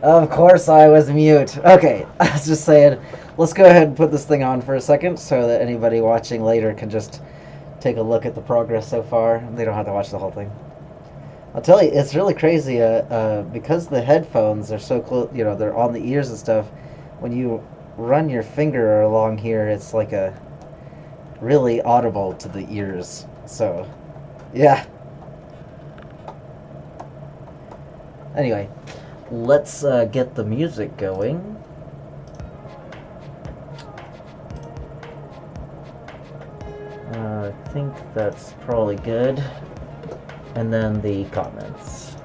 Of course I was mute. Okay, I was just saying, let's go ahead and put this thing on for a second so that anybody watching later can just take a look at the progress so far. They don't have to watch the whole thing. I'll tell you, it's really crazy because the headphones are so close, they're on the ears and stuff. When you run your finger along here, it's like a really audible to the ears. So, yeah. Anyway, let's get the music going. I think that's probably good. And then the comments.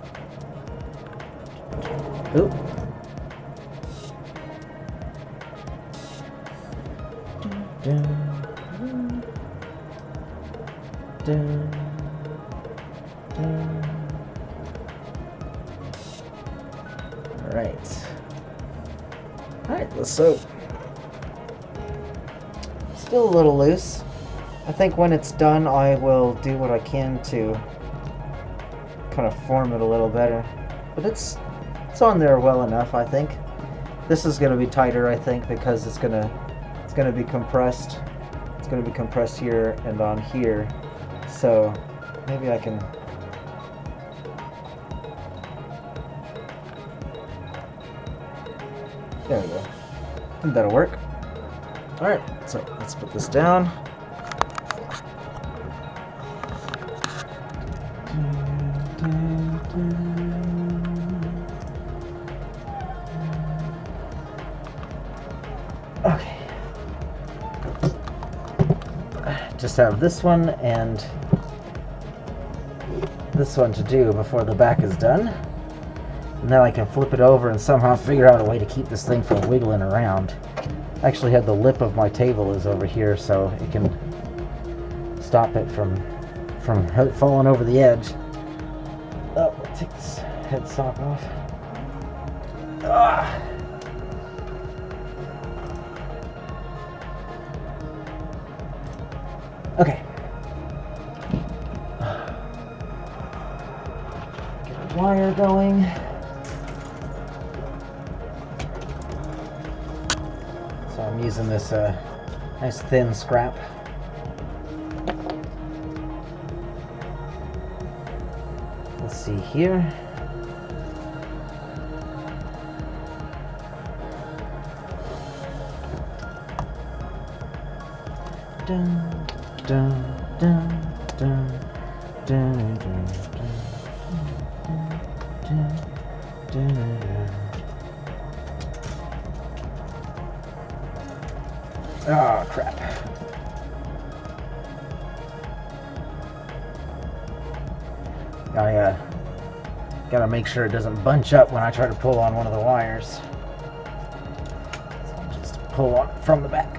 Oop. Alright, so still a little loose. I think when it's done I will do what I can to kind of form it a little better. But it's on there well enough, I think. This is going to be tighter, I think, because it's going to be compressed. It's going to be compressed here and on here. So maybe I can there we go. I think that'll work. Alright, so let's put this down. Okay. Just have this one and this one to do before the back is done. And now I can flip it over and somehow figure out a way to keep this thing from wiggling around. I actually had the lip of my table is over here, so it can stop it from falling over the edge. Oh, I'll take this headstock off. Ah. Okay. Get a wire going. So I'm using this nice thin scrap. Let's see here. Dun, dun, dun, dun, dun, dun, dun, dun, dun. Oh, crap. I gotta make sure it doesn't bunch up when I try to pull on one of the wires. So I'll just pull on it from the back.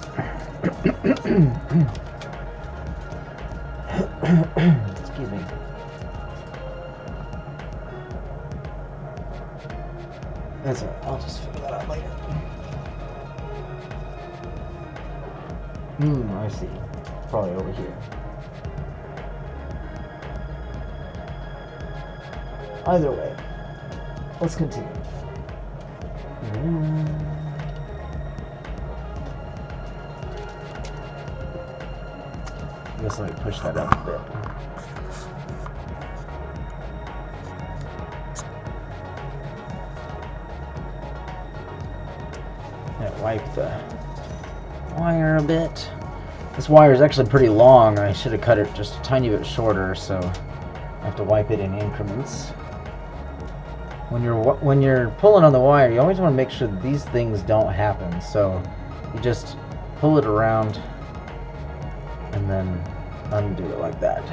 Excuse me. That's alright, I'll just figure that out later. I see. Probably over here. Either way, let's continue. I guess let me push that up a bit. Yeah, wipe the wire a bit. This wire is actually pretty long. I should have cut it just a tiny bit shorter, so I have to wipe it in increments. When you're pulling on the wire, you always want to make sure that these things don't happen. So you just pull it around and then undo it like that.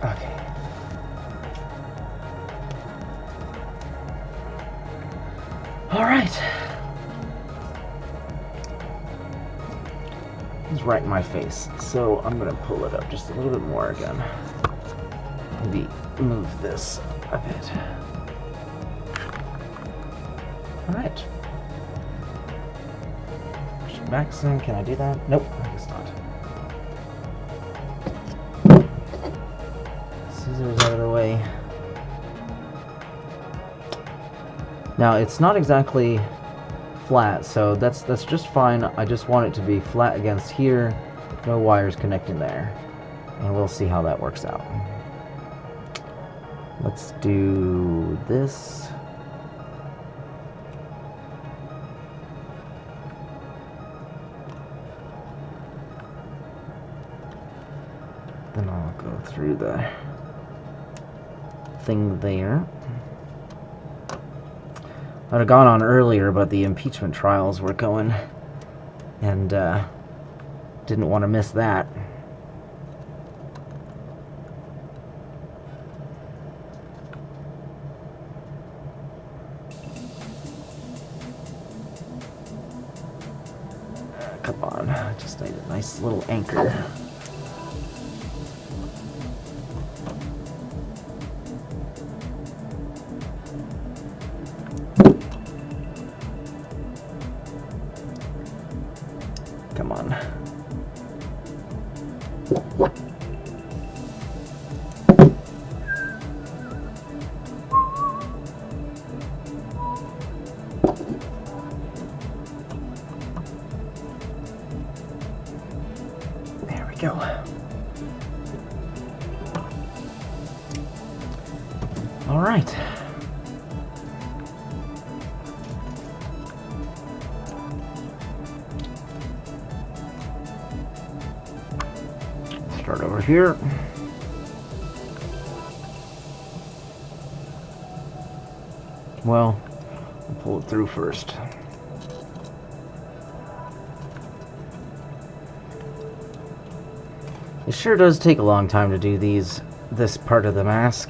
Okay. All right. It's right in my face, so I'm gonna pull it up just a little bit more again. Maybe move this a bit. All right. Push it back some. Can I do that? Nope, I guess not. way. Now it's not exactly flat, so that's just fine. I just want it to be flat against here, no wires connecting there, and we'll see how that works out. Let's do this. Then I'll go through the thing there. I'd have gone on earlier, but the impeachment trials were going, and didn't want to miss that. Come on, I just need a nice little anchor. Come on. There we go. All right. Start over here. Well, I'll pull it through first. It sure does take a long time to do this part of the mask,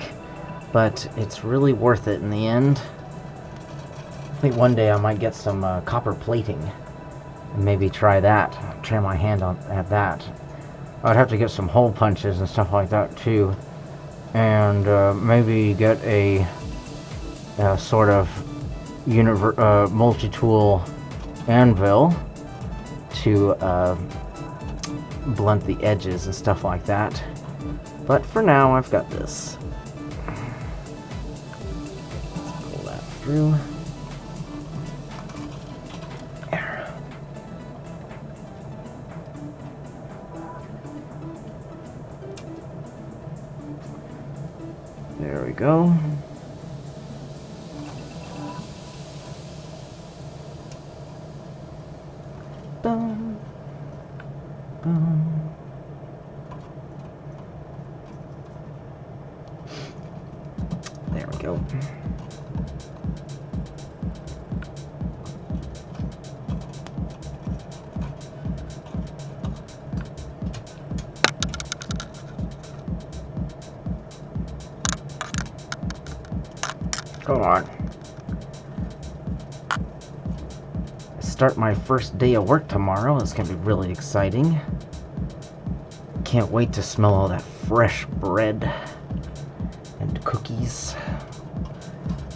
but it's really worth it in the end. I think one day I might get some copper plating and maybe try that. Try my hand at that. I'd have to get some hole punches and stuff like that too, and maybe get a sort of multi-tool anvil to blunt the edges and stuff like that. But for now, I've got this. Let's pull that through. There we go. Boom. Boom. There we go. Come on. Start my first day of work tomorrow. It's gonna be really exciting. Can't wait to smell all that fresh bread and cookies.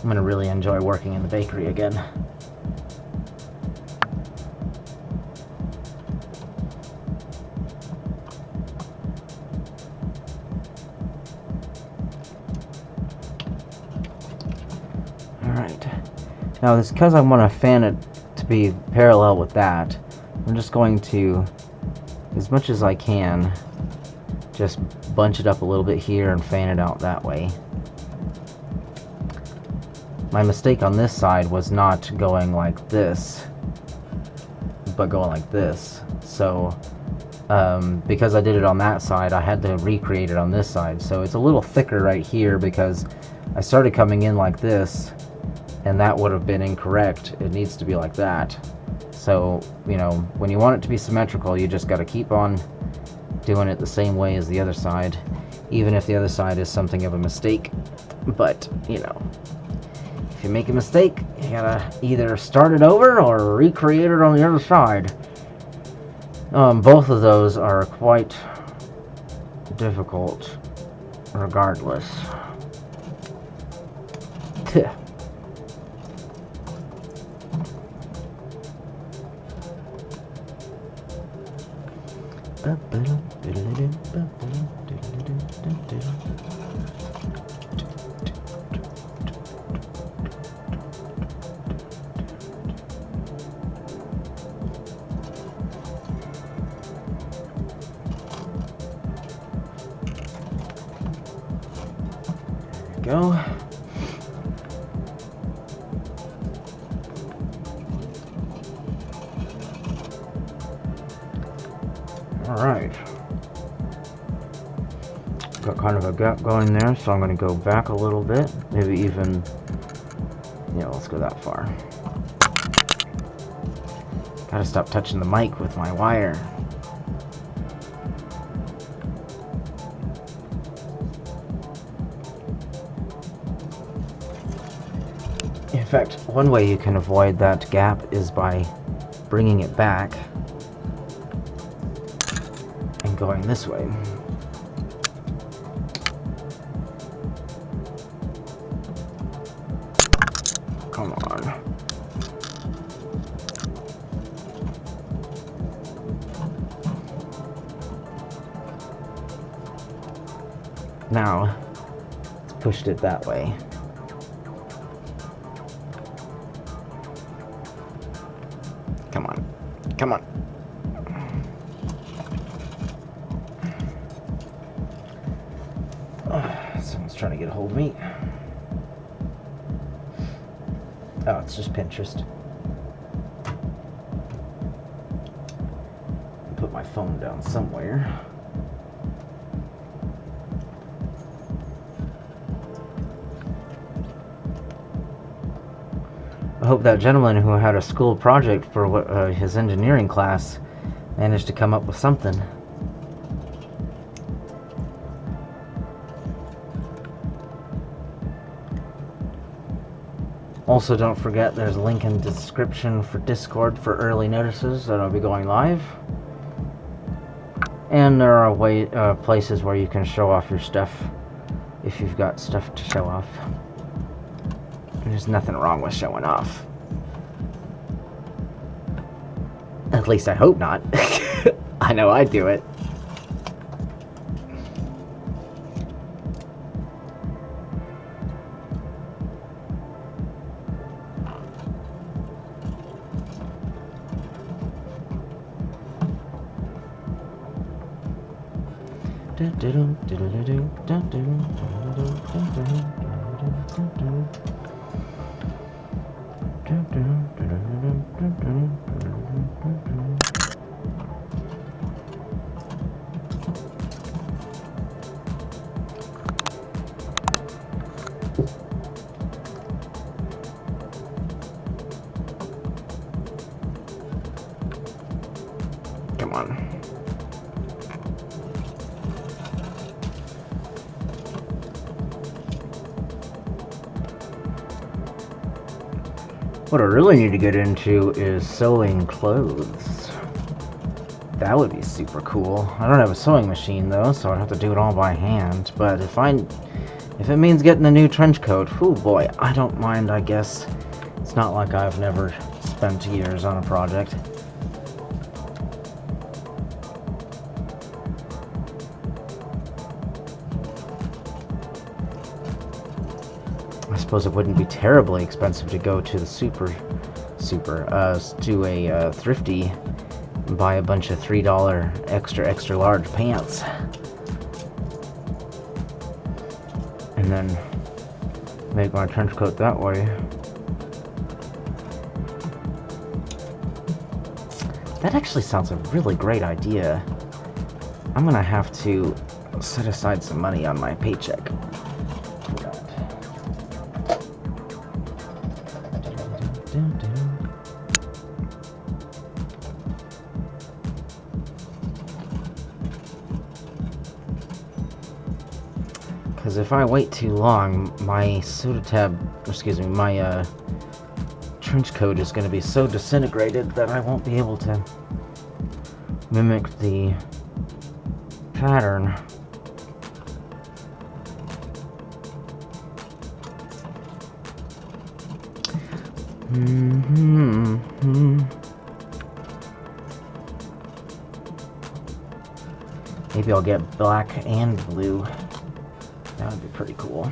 I'm gonna really enjoy working in the bakery again. Alright. Now this, because I want to fan it to be parallel with that, I'm just going to, as much as I can, just bunch it up a little bit here and fan it out that way. My mistake on this side was not going like this, but going like this. So because I did it on that side, I had to recreate it on this side. So it's a little thicker right here because I started coming in like this, and that would have been incorrect. It needs to be like that. So, you know, when you want it to be symmetrical, you just got to keep on doing it the same way as the other side, even if the other side is something of a mistake. But, you know, if you make a mistake, you gotta either start it over or recreate it on the other side. Both of those are quite difficult regardless. go. Alright. Got kind of a gap going there, so I'm going to go back a little bit. Maybe even... yeah, let's go that far. Gotta stop touching the mic with my wire. In fact, one way you can avoid that gap is by bringing it back and going this way. Come on. Now, it's pushed it that way. Come on. Come on. Oh, someone's trying to get a hold of me. Oh, it's just Pinterest. Put my phone down somewhere. I hope that gentleman who had a school project for his engineering class managed to come up with something. Also, don't forget there's a link in the description for Discord for early notices that I'll be going live. And there are places where you can show off your stuff if you've got stuff to show off. There's nothing wrong with showing off. At least I hope not. I know I do it. Come on. What I really need to get into is sewing clothes. That would be super cool. I don't have a sewing machine though, so I'd have to do it all by hand. But if it means getting a new trench coat, oh boy, I don't mind, I guess. It's not like I've never spent years on a project. I suppose it wouldn't be terribly expensive to go to the to a thrifty and buy a bunch of $3 extra large pants. And then make my trench coat that way. That actually sounds a really great idea. I'm gonna have to set aside some money on my paycheck. Because if I wait too long, my my trench coat is going to be so disintegrated that I won't be able to mimic the pattern. Maybe I'll get black and blue. That would be pretty cool.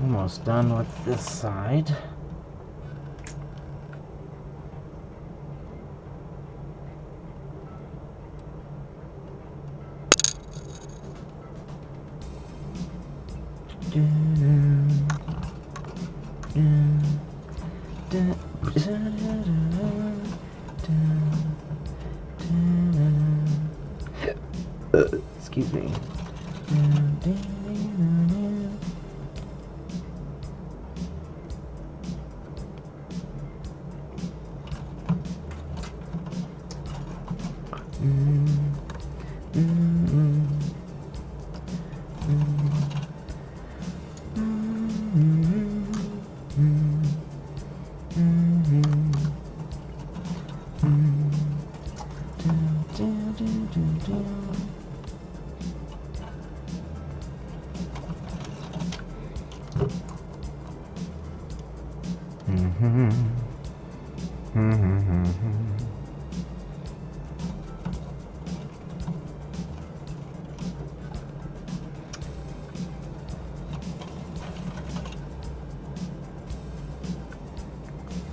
Almost done with this side. Excuse me.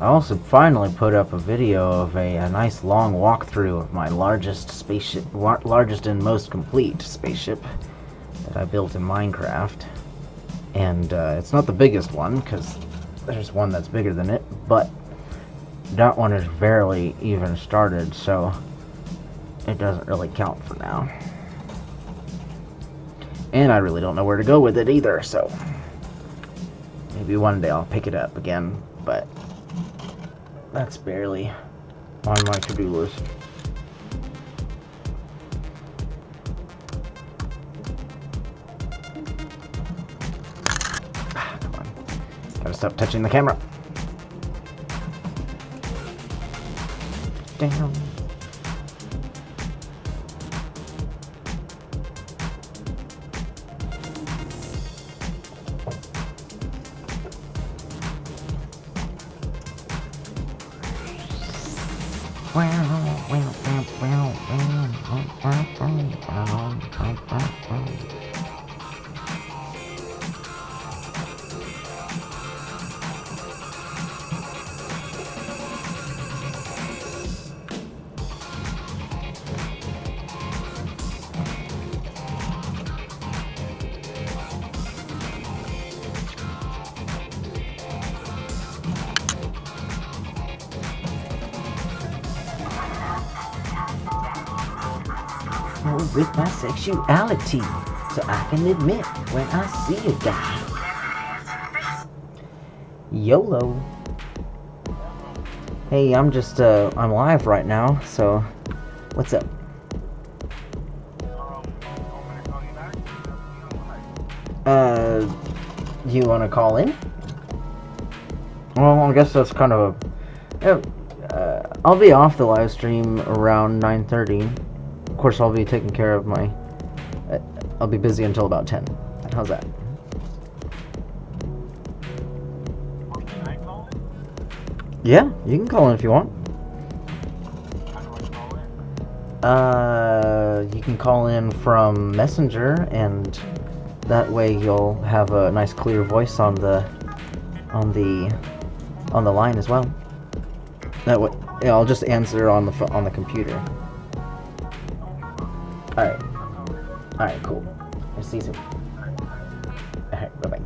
I also finally put up a video of a nice long walkthrough of my largest spaceship, largest and most complete spaceship that I built in Minecraft. And it's not the biggest one, because there's one that's bigger than it, but that one is barely even started, so it doesn't really count for now. And I really don't know where to go with it either, so maybe one day I'll pick it up again, but that's barely on my to-do list. Come on. Gotta stop touching the camera. Damn. With my sexuality, so I can admit when I see a guy. YOLO. Hey, I'm just I'm live right now, so what's up? You want to call in? Well, I guess that's kind of a. I'll be off the live stream around 9:30. Of course, I'll be taking care of my. I'll be busy until about 10. How's that? Can I call it? Yeah, you can call in if you want. How do I call it? You can call in from Messenger, and that way you'll have a nice clear voice on the line as well. That way, yeah, I'll just answer on the computer. All right, cool. I'll see you soon. All right, bye bye.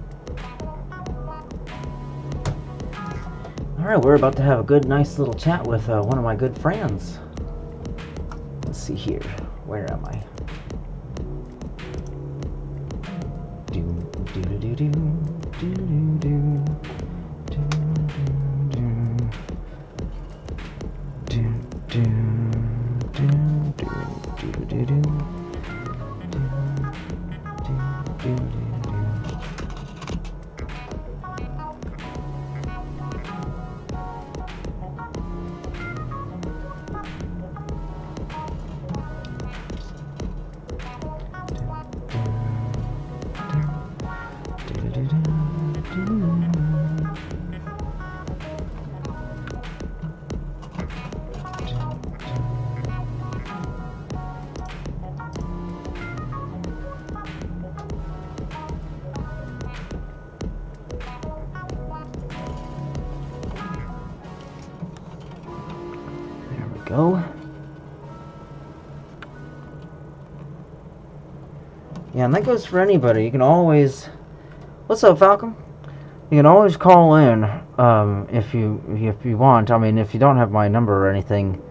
All right, we're about to have a nice little chat with one of my good friends. Let's see here. Where am I? go. Yeah, and that goes for anybody. You can always... What's up, Falcon? You can always call in if you want. I mean, if you don't have my number or anything,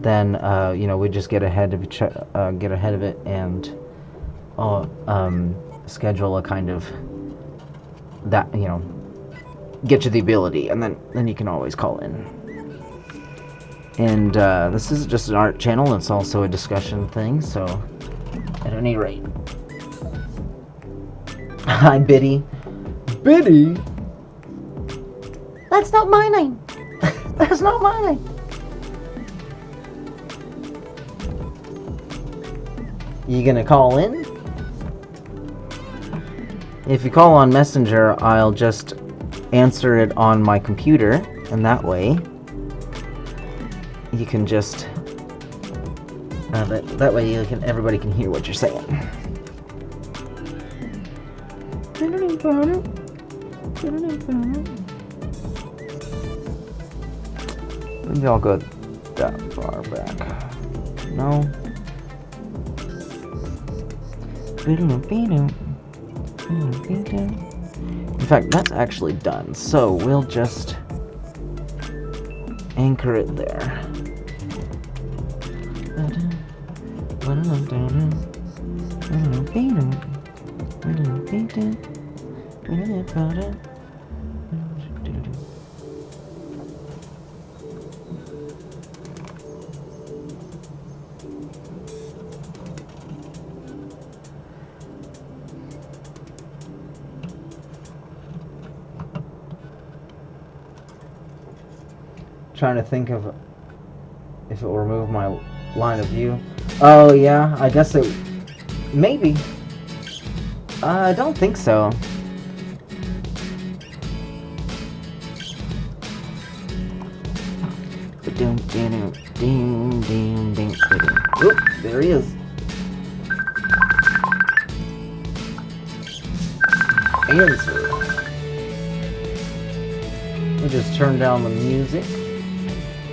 then you know, we just get ahead of it and schedule a kind of that, you know, get you the ability, and then you can always call in. And this is just an art channel. It's also a discussion thing. So, at any rate, hi, Biddy. Biddy. That's not my name. That's not my name. You gonna call in? If you call on Messenger, I'll just answer it on my computer, and that way you can just that way everybody can hear what you're saying. Maybe I'll go that far back. No. In fact, that's actually done. So we'll just anchor it there. Trying to think of if it will remove my line of view. Oh yeah, I guess it maybe. I don't think so. Oop, there he is. Answer. We'll just turn down the music.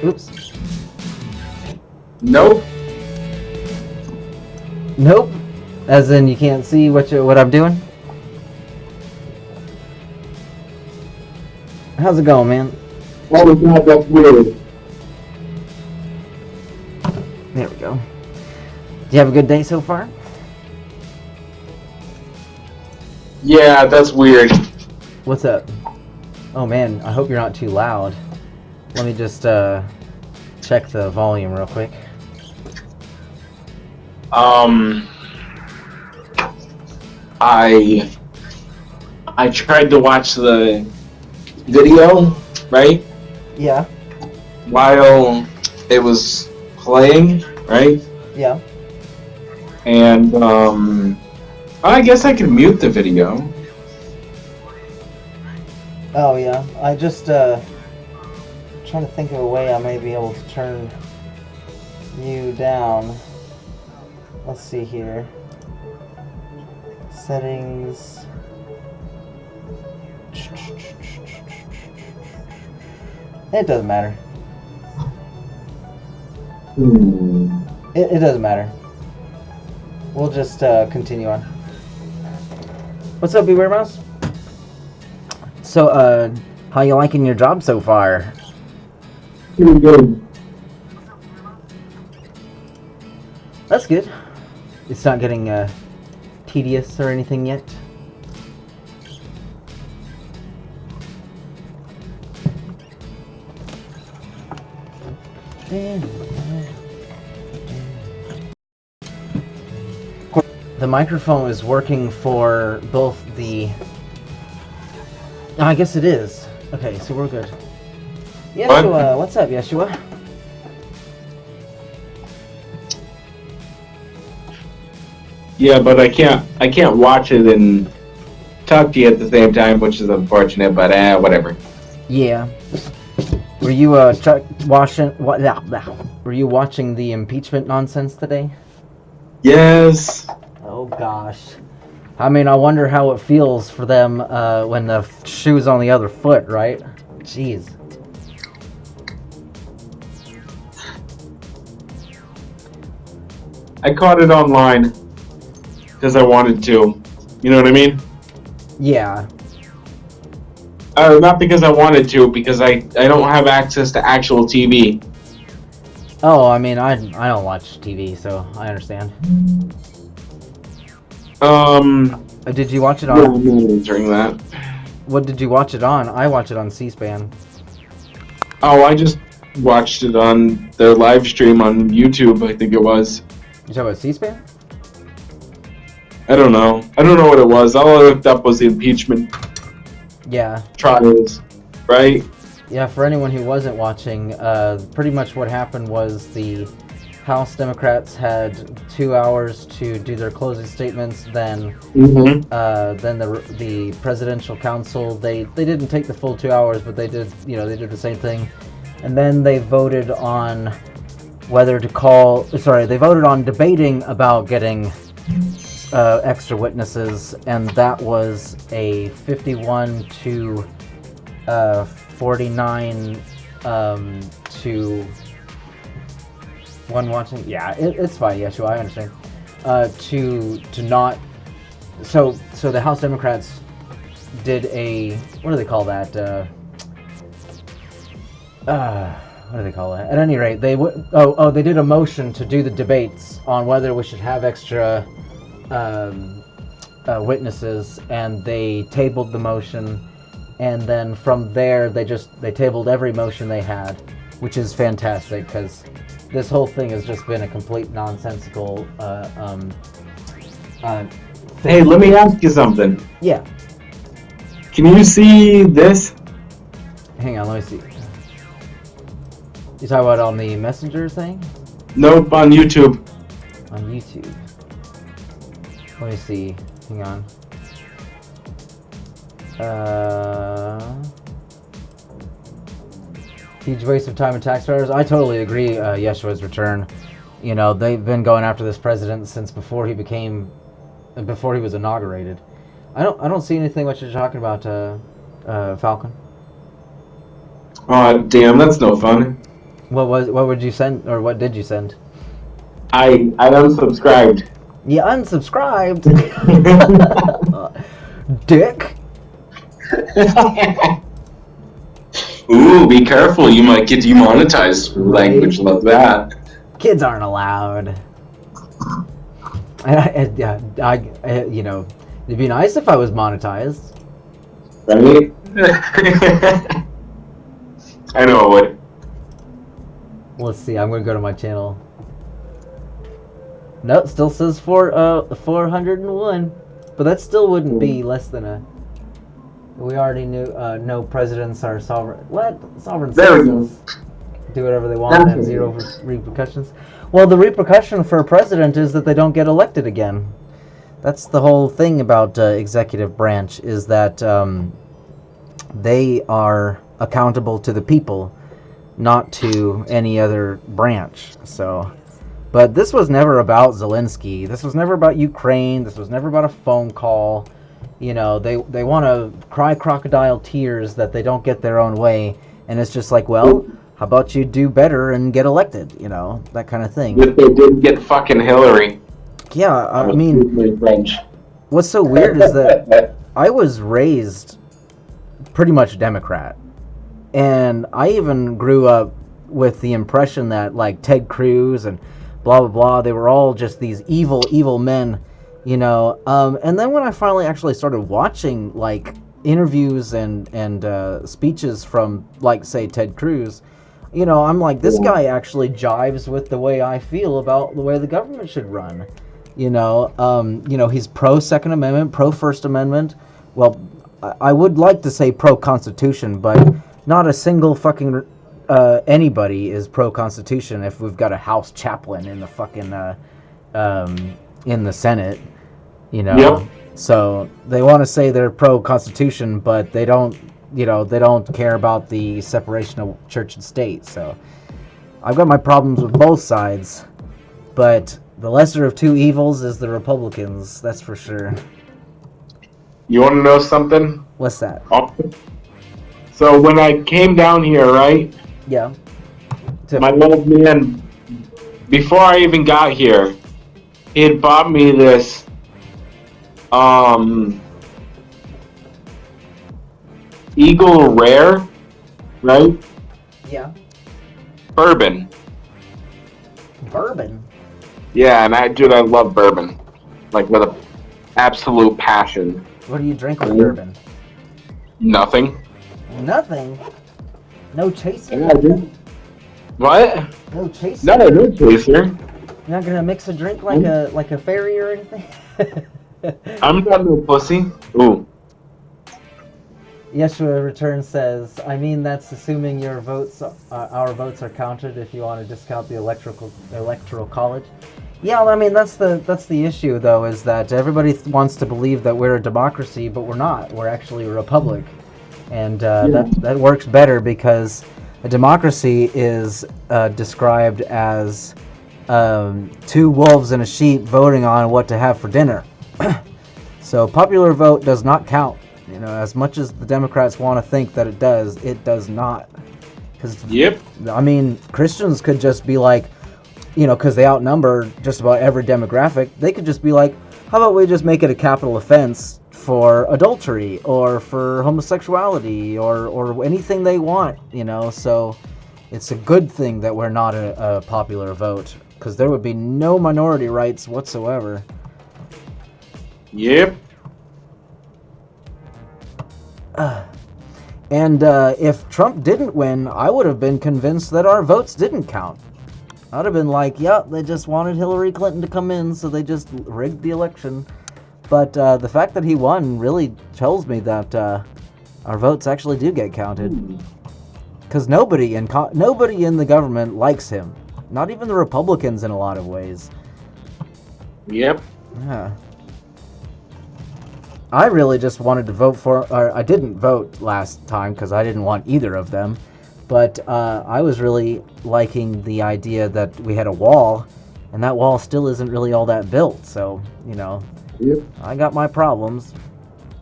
Oops. Nope. Nope. As in, you can't see what I'm doing? How's it going, man? Oh my god, that's weird. There we go. Do you have a good day so far? Yeah, that's weird. What's up? Oh man, I hope you're not too loud. Let me just check the volume real quick. I tried to watch the video, right? Yeah. While it was playing, right? Yeah. And I guess I can mute the video. Oh yeah. I just trying to think of a way I may be able to turn you down. Let's see here. Settings. It doesn't matter. It doesn't matter. We'll just continue on. What's up, Beware Mouse? So, how you liking your job so far? Pretty good. That's good. It's not getting tedious or anything yet. The microphone is working for both the... Oh, I guess it is. Okay, so we're good. Yeshua, what's up, Yeshua? Yeah, but I can't watch it and talk to you at the same time, which is unfortunate, but whatever. Yeah. Were you watching Were you watching the impeachment nonsense today? Yes. Oh gosh. I mean, I wonder how it feels for them when the shoe's on the other foot, right? Jeez. I caught it online because I wanted to. You know what I mean? Yeah. Not because I wanted to, because I don't have access to actual TV. Oh, I mean, I don't watch TV, so I understand. Did you watch it Yeah, on? I'm not answering that. What did you watch it on? I watch it on C-SPAN. Oh, I just watched it on their live stream on YouTube, I think it was. You talking about C-SPAN? I don't know. I don't know what it was. All I looked up was the impeachment Yeah. trials, right? Yeah, for anyone who wasn't watching, pretty much what happened was the House Democrats had 2 hours to do their closing statements. Then, Mm-hmm. then the presidential council they didn't take the full 2 hours, but they did they did the same thing, and then they voted on whether to call. Sorry, they voted on debating about getting extra witnesses, and that was a 51 to 49 to one watching. Yeah, it's fine, Yeshua, I understand. To not. So the House Democrats did a, what do they call that? What do they call it? At any rate, they they did a motion to do the debates on whether we should have extra witnesses, and they tabled the motion, and then from there they tabled every motion they had, which is fantastic because this whole thing has just been a complete nonsensical Hey, let me ask you something. yeah. Can you see this? Hang on, let me see. You talking about on the Messenger thing? Nope, on YouTube. On YouTube. Let me see. Hang on. Huge waste of time and taxpayers. I totally agree. Yeshua's return. You know, they've been going after this president since before he was inaugurated. I don't see anything what you're talking about, Falcon. Oh, damn, that's no fun. What would you send, or what did you send? I unsubscribed. You unsubscribed, dick. Ooh, be careful. You might get demonetized for language like that. Kids aren't allowed. You know, it'd be nice if I was monetized. Right? I know it would. Let's see. I'm gonna go to my channel. No, it still says 401, but that still wouldn't be less than a. We already knew. No presidents are sovereign. What sovereign There we go. citizens do whatever they want and have zero repercussions. Well, the repercussion for a president is that they don't get elected again. That's the whole thing about executive branch, is that they are accountable to the people, not to any other branch. So, but this was never about Zelensky. This was never about Ukraine. This was never about a phone call. You know, they want to cry crocodile tears that they don't get their own way, and it's just like, well, how about you do better and get elected? You know, that kind of thing. If they didn't get fucking Hillary. Yeah, I mean, My French. what's so weird is that I was raised pretty much Democrat, and I even grew up with the impression that, like, Ted Cruz and blah blah blah, they were all just these evil men, you know. And then when I finally actually started watching, like, interviews and speeches from, like, say, Ted Cruz, you know, I'm like, this guy actually jives with the way I feel about the way the government should run. You know, he's pro Second Amendment, pro First Amendment. Well, I would like to say pro Constitution, but not a single fucking anybody is pro Constitution if we've got a House chaplain in the fucking in the Senate. You know, Yep. So they want to say they're pro Constitution, but they don't. You know, they don't care about the separation of church and state. So I've got my problems with both sides, but the lesser of two evils is the Republicans, that's for sure. You want to know something? What's that? So when I came down here, right? Yeah. My old man, before I even got here, he had bought me this Eagle Rare, right? Yeah. Bourbon. Bourbon. Yeah, and I love bourbon, like with an absolute passion. What do you drink with bourbon? Nothing. Nothing. No chaser. Yeah, dude. What? No chaser. No chaser. You're not gonna mix a drink like a fairy or anything. I'm not no pussy. Ooh. Yeshua Return says, I mean, that's assuming our votes are counted if you want to discount the electoral college. Yeah, I mean, that's the issue, though, is that everybody wants to believe that we're a democracy, but we're not. We're actually a republic. And that works better because a democracy is described as two wolves and a sheep voting on what to have for dinner. So popular vote does not count. You know, as much as the Democrats want to think that it does not. Because, Yep. I mean, Christians could just be like, you know, because they outnumber just about every demographic, they could just be like, how about we just make it a capital offense for adultery or for homosexuality or anything they want, you know? So it's a good thing that we're not a popular vote, because there would be no minority rights whatsoever. Yep. And if Trump didn't win, I would have been convinced that our votes didn't count. I'd have been like, yep, they just wanted Hillary Clinton to come in, so they just rigged the election. But the fact that he won really tells me that our votes actually do get counted. Because nobody in the government likes him. Not even the Republicans in a lot of ways. Yep. Yeah. I really just wanted to vote for, or I didn't vote last time because I didn't want either of them. But I was really liking the idea that we had a wall, and that wall still isn't really all that built. So, you know, Yep. I got my problems.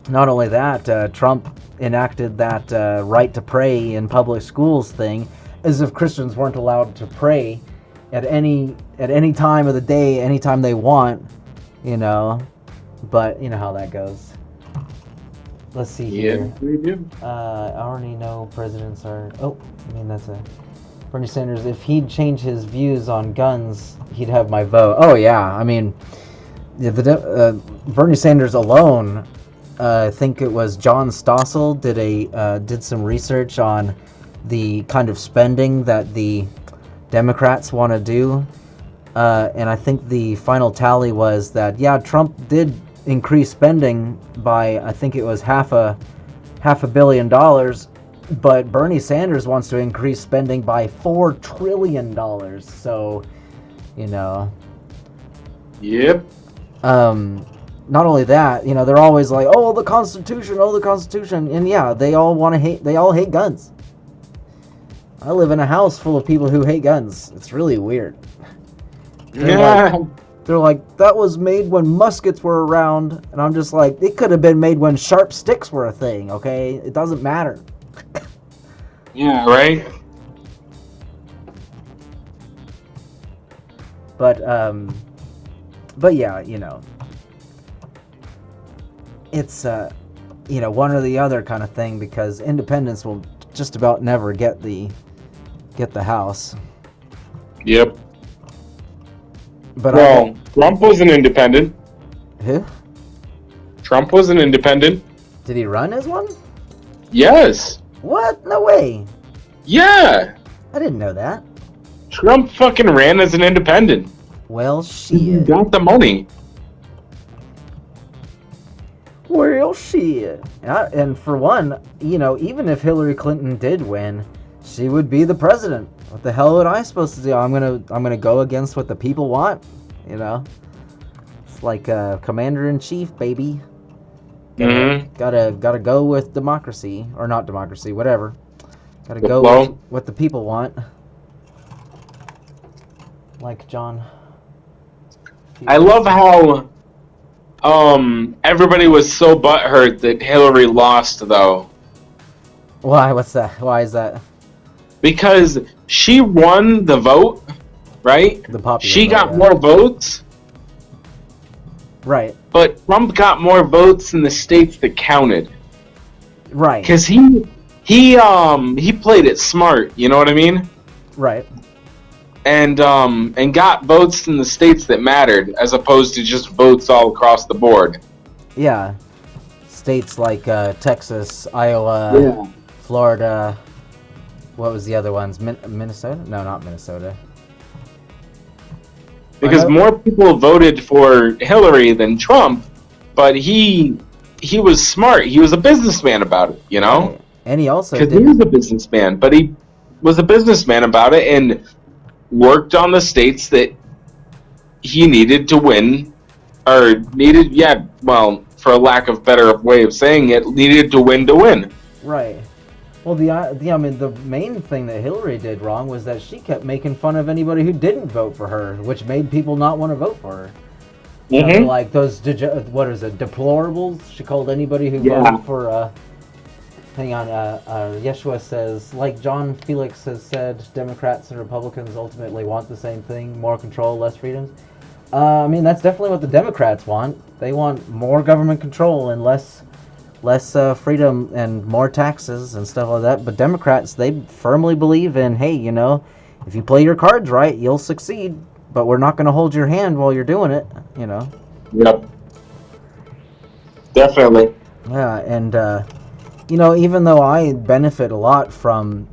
Not only that, Trump enacted that right to pray in public schools thing, as if Christians weren't allowed to pray at any time of the day, anytime they want, you know. But you know how that goes. Let's see here. Yeah, we do. I already know presidents are... Oh, I mean, that's a... Bernie Sanders, if he'd change his views on guns, he'd have my vote. Oh, yeah. I mean, Bernie Sanders alone, I think it was John Stossel did some research on the kind of spending that the Democrats want to do. And I think the final tally was that, yeah, Trump did increase spending by, I think it was half a $500 million, but Bernie Sanders wants to increase spending by $4 trillion. So, you know. Yep. Not only that, you know, they're always like, oh, the Constitution, and yeah, they all hate guns. I live in a house full of people who hate guns. It's really weird. They're like, that was made when muskets were around, and I'm just like, it could have been made when sharp sticks were a thing, okay? It doesn't matter. Yeah, right? But yeah, you know, it's, you know, one or the other kind of thing, because independents will just about never get the House. Yep. But Well, Trump was an independent. Who? Trump was an independent. Did he run as one? Yes. What? No way. Yeah. I didn't know that. Trump fucking ran as an independent. Well, He shit. got the money. Well, shit. And for one, you know, even if Hillary Clinton did win, she would be the president. What the hell would I supposed to do? I'm gonna go against what the people want, you know. It's like commander-in-chief, baby. Mm-hmm. Gotta go with democracy, or not democracy, whatever. Gotta go Well, with what the people want. Like John. I love how everybody was so butthurt that Hillary lost, though. Why? What's that? Why is that? Because she won the vote, right? The popular She vote, got yeah. more votes, Right. But Trump got more votes in the states that counted. Right. Because he played it smart, you know what I mean? Right. And got votes in the states that mattered, as opposed to just votes all across the board. Yeah. States like Texas, Iowa, Florida. What was the other ones? Minnesota? No, not Minnesota. Because more people voted for Hillary than Trump, but he was smart. He was a businessman about it, you know? Right. And he also Because he was a businessman, but he was a businessman about it and worked on the states that he needed to win, or needed, for a lack of better way of saying it, needed to win. Right. Well, the main thing that Hillary did wrong was that she kept making fun of anybody who didn't vote for her, which made people not want to vote for her. You know, like those, what is it, deplorables? She called anybody who voted for, Yeshua says, like John Felix has said, Democrats and Republicans ultimately want the same thing, more control, less freedoms. I mean, that's definitely what the Democrats want. They want more government control and less freedom and more taxes and stuff like that. But Democrats, they firmly believe in, hey, you know, if you play your cards right, you'll succeed. But we're not going to hold your hand while you're doing it, you know. Yep. Definitely. Yeah, and you know, even though I benefit a lot from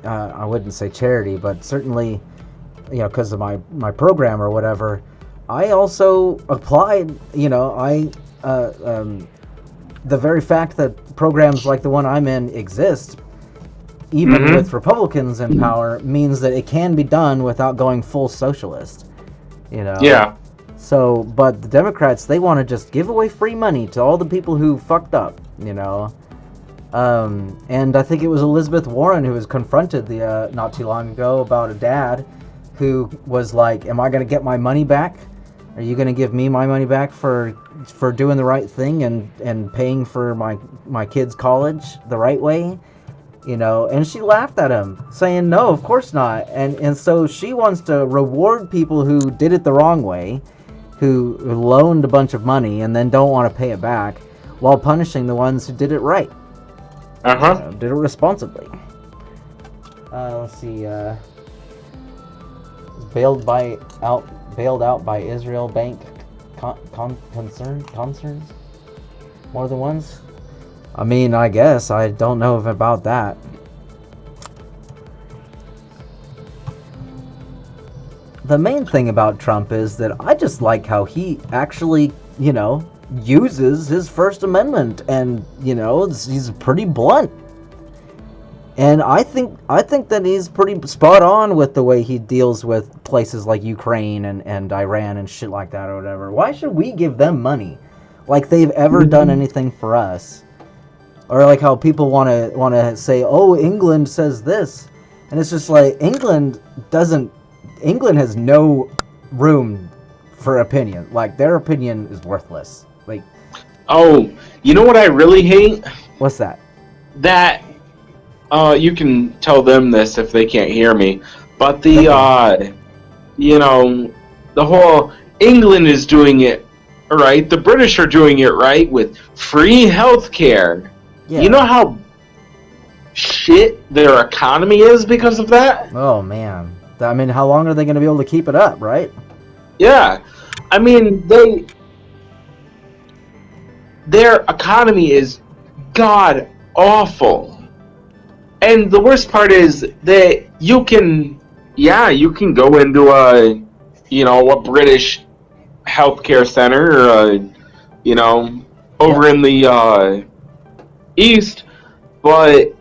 I wouldn't say charity, but certainly, you know, because of my program or whatever, I also applied, you know, the very fact that programs like the one I'm in exist, even with Republicans in power, means that it can be done without going full socialist, you know? Yeah. So, but the Democrats, they want to just give away free money to all the people who fucked up, you know? And I think it was Elizabeth Warren who was confronted not too long ago about a dad who was like, am I going to get my money back? Are you going to give me my money back for doing the right thing and paying for my kids' college the right way? You know, and she laughed at him, saying, no, of course not. And so she wants to reward people who did it the wrong way, who loaned a bunch of money and then don't want to pay it back, while punishing the ones who did it right. Did it responsibly. Let's see. Bailed out by Israel bank concerns? More than once? I mean, I guess. I don't know about that. The main thing about Trump is that I just like how he actually, you know, uses his First Amendment, and, you know, he's pretty blunt. And I think that he's pretty spot on with the way he deals with places like Ukraine and Iran and shit like that or whatever. Why should we give them money like they've ever done anything for us? Or like how people want to say, oh, England says this. And it's just like, England has no room for opinion. Like, their opinion is worthless. Like, oh, you know what I really hate? What's that? That you can tell them this if they can't hear me, but the you know, the whole England is doing it right, the British are doing it right with free healthcare. Yeah. You know how shit their economy is because of that? Oh man, I mean, how long are they going to be able to keep it up, right? Yeah, I mean, their economy is god awful. And the worst part is that you can go into a British healthcare center, over in the east, or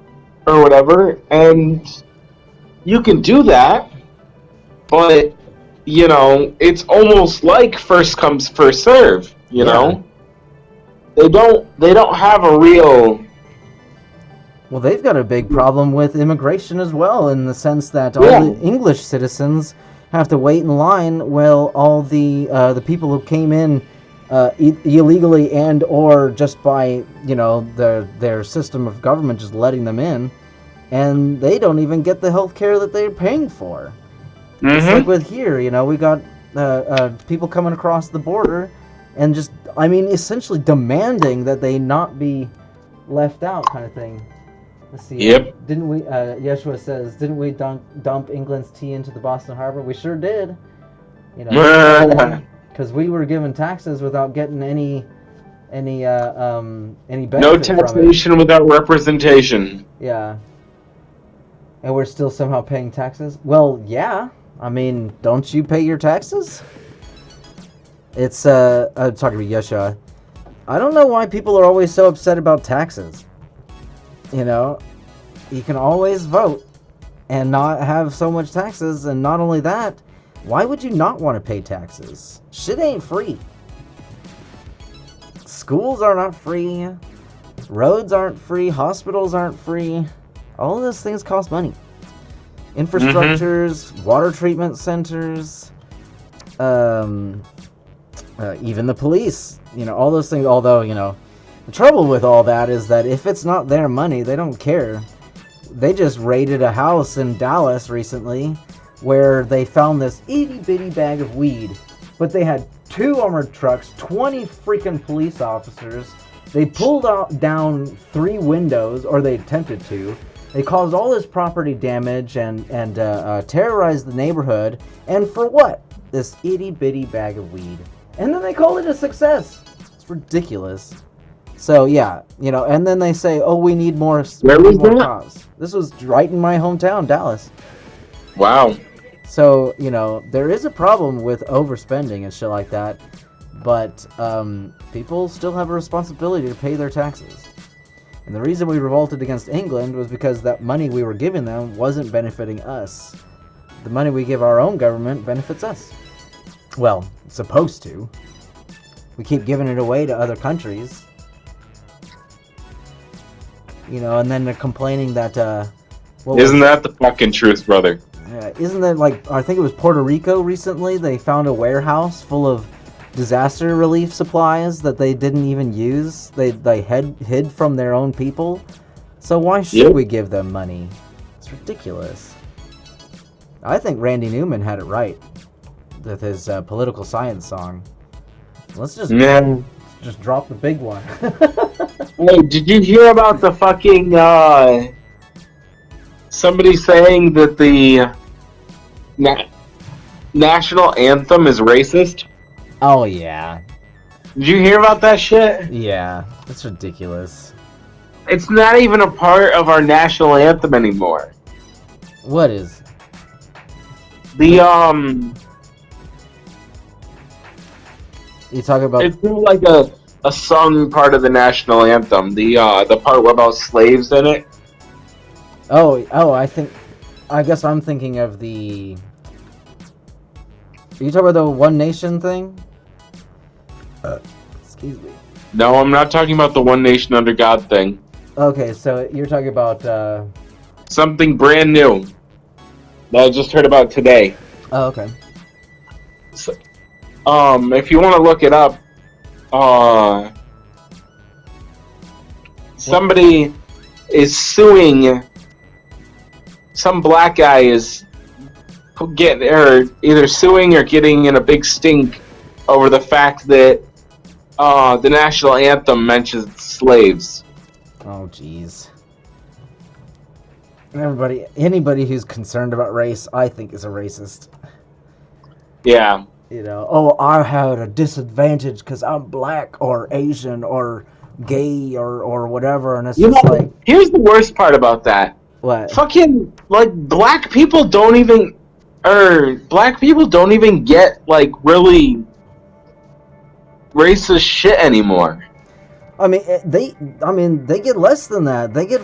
whatever, and you can do that, but it's almost like first comes first serve. You know, they don't have a real. Well, they've got a big problem with immigration as well, in the sense that all the English citizens have to wait in line while all the people who came in illegally and or just by their system of government just letting them in, and they don't even get the health care that they're paying for. It's like with here, we got people coming across the border, and just, I mean, essentially demanding that they not be left out, kind of thing. Let's see. Yep. Didn't we? Yeshua says, didn't we dump England's tea into the Boston Harbor? We sure did. You know, because we were given taxes without getting any benefit No from it. taxation without representation. Yeah. And we're still somehow paying taxes? Well, yeah. I mean, don't you pay your taxes? It's, I'm talking to Yeshua. I don't know why people are always so upset about taxes. You know, you can always vote and not have so much taxes, and not only that, why would you not want to pay taxes? Shit ain't free. Schools are not free. Roads aren't free. Hospitals aren't free. All of those things cost money. Infrastructures, water treatment centers, even the police. You know, all those things. Although, you know, the trouble with all that is that if it's not their money, they don't care. They just raided a house in Dallas recently where they found this itty-bitty bag of weed. But they had 2 armored trucks, 20 freaking police officers. They pulled down 3 windows, or they attempted to. They caused all this property damage and terrorized the neighborhood. And for what? This itty-bitty bag of weed. And then they call it a success. It's ridiculous. So, yeah, you know, and then they say, oh, we need more cops. This was right in my hometown, Dallas. Wow. So, you know, there is a problem with overspending and shit like that. But people still have a responsibility to pay their taxes. And the reason we revolted against England was because that money we were giving them wasn't benefiting us. The money we give our own government benefits us. Well, it's supposed to. We keep giving it away to other countries. You know, and then they're complaining that... Isn't that the fucking truth, brother? Isn't that like... I think it was Puerto Rico recently. They found a warehouse full of disaster relief supplies that they didn't even use. They hid from their own people. So why should we give them money? It's ridiculous. I think Randy Newman had it right with his political science song. Let's just drop the big one. Hey, did you hear about the fucking somebody saying that the national anthem is racist? Oh, yeah. Did you hear about that shit? Yeah, it's ridiculous. It's not even a part of our national anthem anymore. What is? The, You talk about... It's like a sung part of the national anthem. The part about slaves in it. Oh, I guess I'm thinking of the... Are you talking about the One Nation thing? Excuse me. No, I'm not talking about the One Nation Under God thing. Okay, so you're talking about... Something brand new that I just heard about today. Oh, okay. So, if you want to look it up, somebody is suing. Some black guy is either suing or getting in a big stink over the fact that the national anthem slaves. Oh, jeez. Anybody who's concerned about race, I think is a racist. Yeah. You know, oh, I had a disadvantage because I'm black or Asian or gay or whatever, and it's just like... Here's the worst part about that. What? Fucking, like, black people don't even get, like, really racist shit anymore. I mean, they get less than that. They get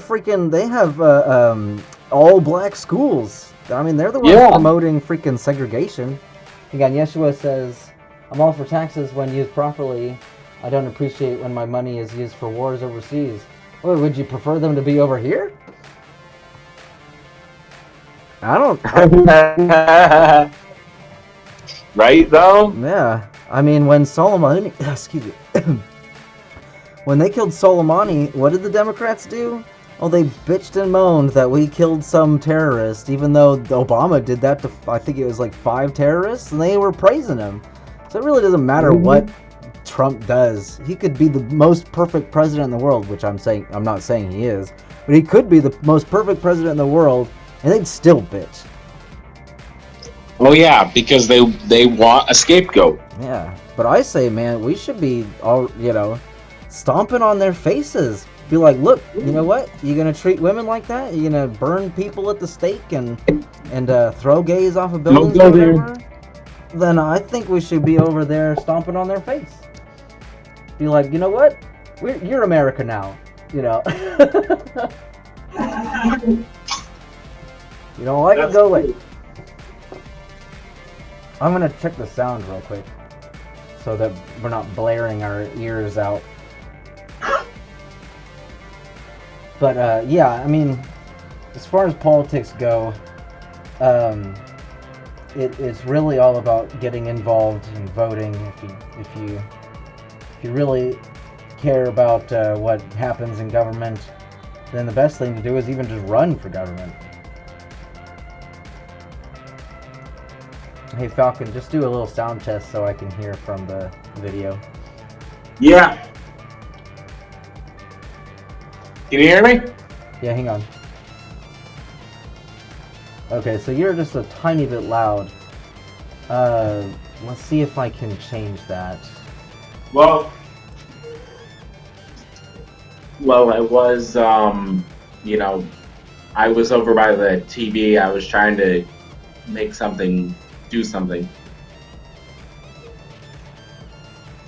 they have all black schools. I mean, they're the ones promoting freaking segregation. Again, Yeshua says, I'm all for taxes when used properly. I don't appreciate when my money is used for wars overseas. Well, would you prefer them to be over here? I don't... Right, though? Yeah. I mean, when Soleimani... Excuse me. When they killed Soleimani, what did the Democrats do? Oh, they bitched and moaned that we killed some terrorist, even though Obama did that to, I think it was like 5 terrorists, and they were praising him. So it really doesn't matter what Trump does. He could be the most perfect president in the world, which I'm not saying he is, but he could be the most perfect president in the world, and they'd still bitch. Oh yeah, because they want a scapegoat. Yeah, but I say, man, we should be all stomping on their faces. Be like, look, you know what? You gonna treat women like that? You gonna burn people at the stake and throw gays off of buildings or whatever? Then I think we should be over there stomping on their face. Be like, you know what? You're America now. You know. You don't like it? Go away. I'm gonna check the sound real quick, so that we're not blaring our ears out. But yeah, I mean, as far as politics go, it's really all about getting involved and voting. If you really care about what happens in government, then the best thing to do is even just run for government. Hey Falcon, just do a little sound test so I can hear from the video. Yeah. Can you hear me? Yeah, hang on. Okay, so you're just a tiny bit loud. Let's see if I can change that. Well, I was, I was over by the TV. I was trying to do something.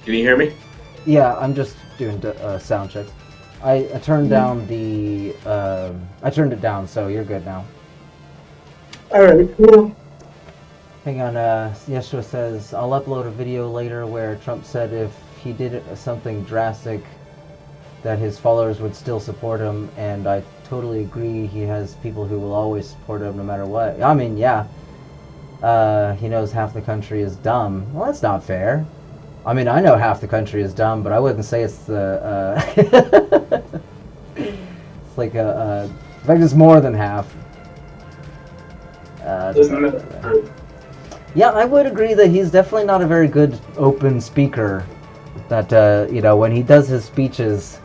Can you hear me? Yeah, I'm just doing sound checks. I turned down the, I turned it down, so you're good now. Alright, cool. Hang on, Yeshua says, I'll upload a video later where Trump said if he did something drastic that his followers would still support him, and I totally agree. He has people who will always support him no matter what. I mean, yeah. He knows half the country is dumb. Well, that's not fair. I mean, I know half the country is dumb, but I wouldn't say it's the, it's like in fact, it's more than half. Yeah, I would agree that he's definitely not a very good open speaker. That, when he does his speeches,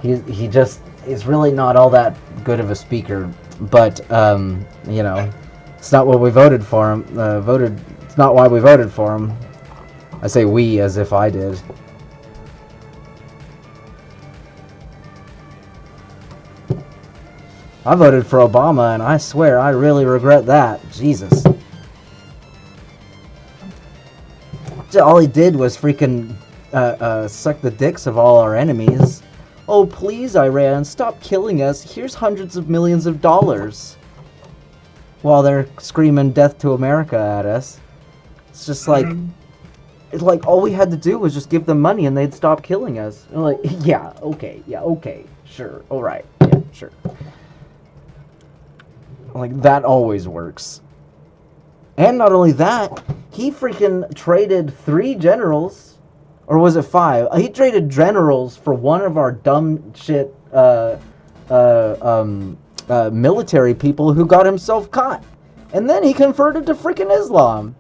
he just is really not all that good of a speaker. But, it's not what we voted for him. It's not why we voted for him. I say we as if I did. I voted for Obama, and I swear I really regret that. Jesus. All he did was freaking suck the dicks of all our enemies. Oh, please, Iran, stop killing us. Here's hundreds of millions of dollars. While they're screaming death to America at us. It's just like... It's like all we had to do was just give them money and they'd stop killing us. And like, yeah, okay, sure, alright, yeah, sure. Like, that always works. And not only that, he freaking traded 3 generals, or was it 5? He traded generals for one of our dumb shit, military people who got himself caught. And then he converted to freaking Islam.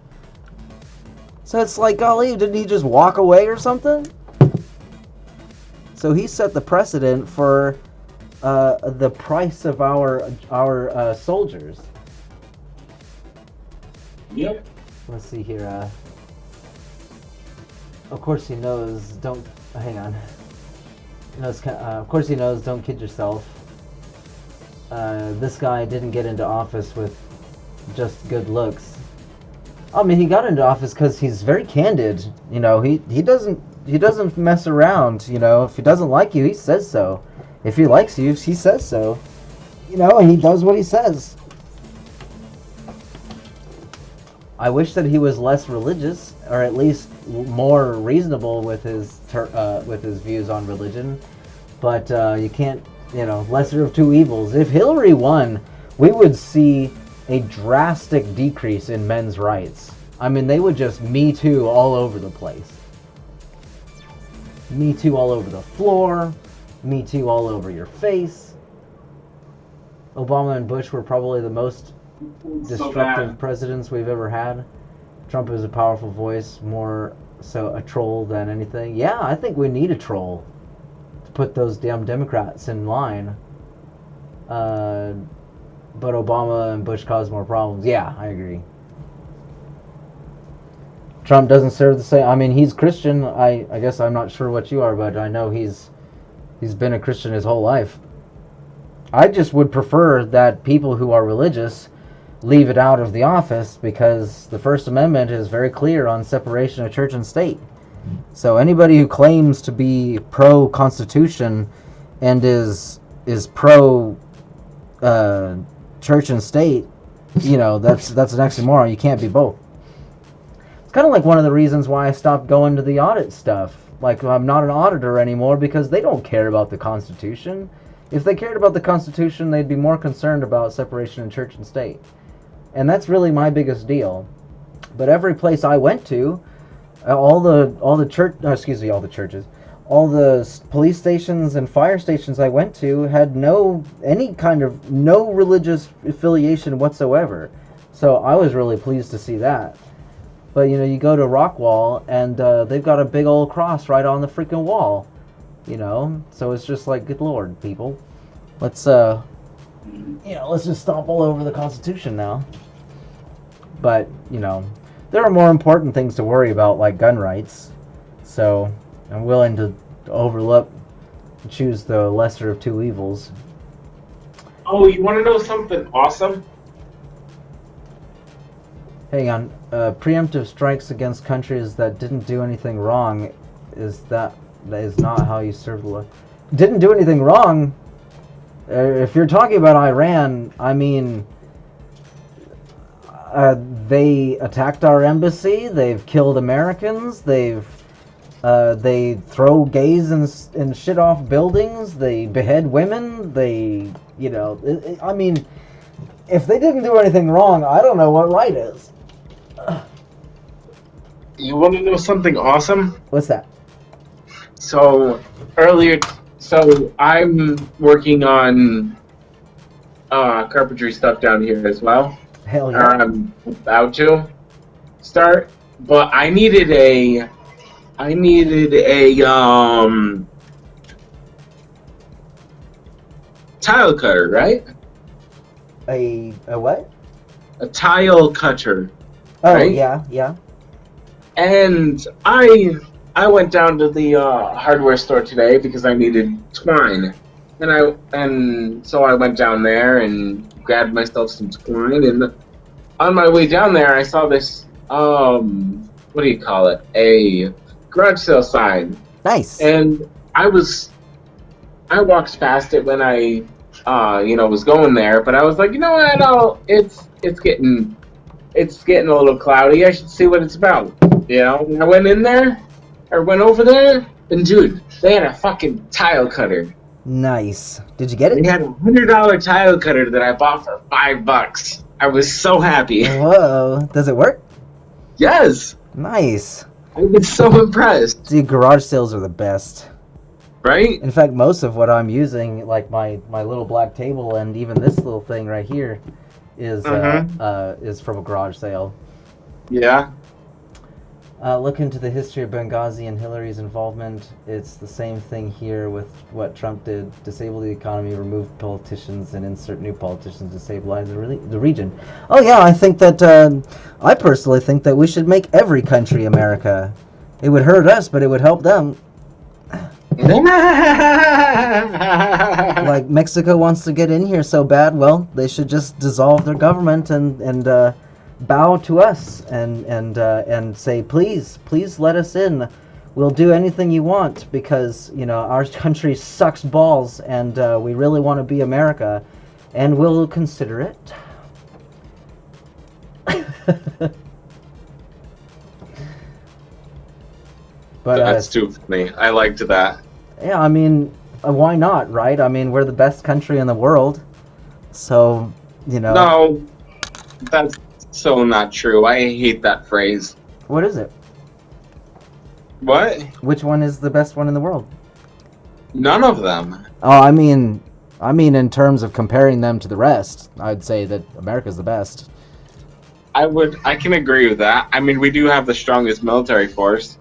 So it's like, golly, didn't he just walk away or something? So he set the precedent for the price of our soldiers. Yep. Let's see here. Of course he knows. Don't hang on. Of course he knows. Don't kid yourself. This guy didn't get into office with just good looks. I mean, he got into office because he's very candid. He doesn't mess around. If he doesn't like you, he says so. If he likes you, he says so. And he does what he says. I wish that he was less religious, or at least more reasonable with his views on religion. But you can't, lesser of two evils. If Hillary won, we would see a drastic decrease in men's rights. I mean, they would just Me Too all over the place. Me Too all over the floor. Me Too all over your face. Obama and Bush were probably the most destructive presidents we've ever had. Trump is a powerful voice, more So a troll than anything. Yeah, I think we need a troll to put those damn Democrats in line. But Obama and Bush caused more problems. Yeah, I agree. Trump doesn't serve the same. I mean, he's Christian. I guess I'm not sure what you are, but I know he's been a Christian his whole life. I just would prefer that people who are religious leave it out of the office, because the First Amendment is very clear on separation of church and state. So anybody who claims to be pro-Constitution and is pro church and state, that's an oxymoron. You can't be both. It's kind of like one of the reasons why I stopped going to the audit stuff. Like, I'm not an auditor anymore, because they don't care about the Constitution. If they cared about the Constitution, they'd be more concerned about separation of church and state. And that's really my biggest deal. But every place I went to, all the churches, all the police stations and fire stations I went to had no religious affiliation whatsoever. So I was really pleased to see that. But you go to Rockwall and they've got a big old cross right on the freaking wall. So it's just like, good Lord, people, let's just stomp all over the Constitution now. But there are more important things to worry about, like gun rights. So I'm willing to choose the lesser of two evils. Oh, you want to know something awesome? Hang on. Preemptive strikes against countries that didn't do anything wrong that is not how you serve the law. Didn't do anything wrong? If you're talking about Iran, I mean, they attacked our embassy. They've killed Americans. They throw gays and shit off buildings. They behead women. I mean, if they didn't do anything wrong, I don't know what right is. You want to know something awesome? What's that? So I'm working on carpentry stuff down here as well. Hell Or yeah. I'm about to start, but I needed a tile cutter, right? A what? A tile cutter. Oh, Right? yeah. And I went down to the hardware store today because I needed twine, and so I went down there and grabbed myself some twine. And on my way down there, I saw this what do you call it? A garage sale sign, Nice. and I walked past it when I was going there, but I was like, you know what? It's getting a little cloudy. I should see what it's about. And I went over there, and dude, they had a fucking tile cutter. Nice. Did you get They it? had a $100 tile cutter that I bought for $5. I was so happy. Whoa. Does it work? Yes, Nice. I was so impressed. Dude, garage sales are the best. Right? In fact, most of what I'm using, like my little black table and even this little thing right here, is from a garage sale. Yeah. Look into the history of Benghazi and Hillary's involvement. It's the same thing here with what Trump did. Disable the economy, remove politicians, and insert new politicians to stabilize the region. Oh yeah, I think that, I personally think that we should make every country America. It would hurt us, but it would help them. Like, Mexico wants to get in here so bad, well, they should just dissolve their government and bow to us and say, please let us in. We'll do anything you want, because our country sucks balls, and we really want to be America, and we'll consider it. But That's too funny. I liked that. yeah, I mean, why not, right? I mean, we're the best country in the world, so No, that's so not true. I hate that phrase. What is it? What? Which one is the best one in the world? None of them. Oh, I mean, in terms of comparing them to the rest, I'd say that America's the best. I can agree with that. I mean, we do have the strongest military force.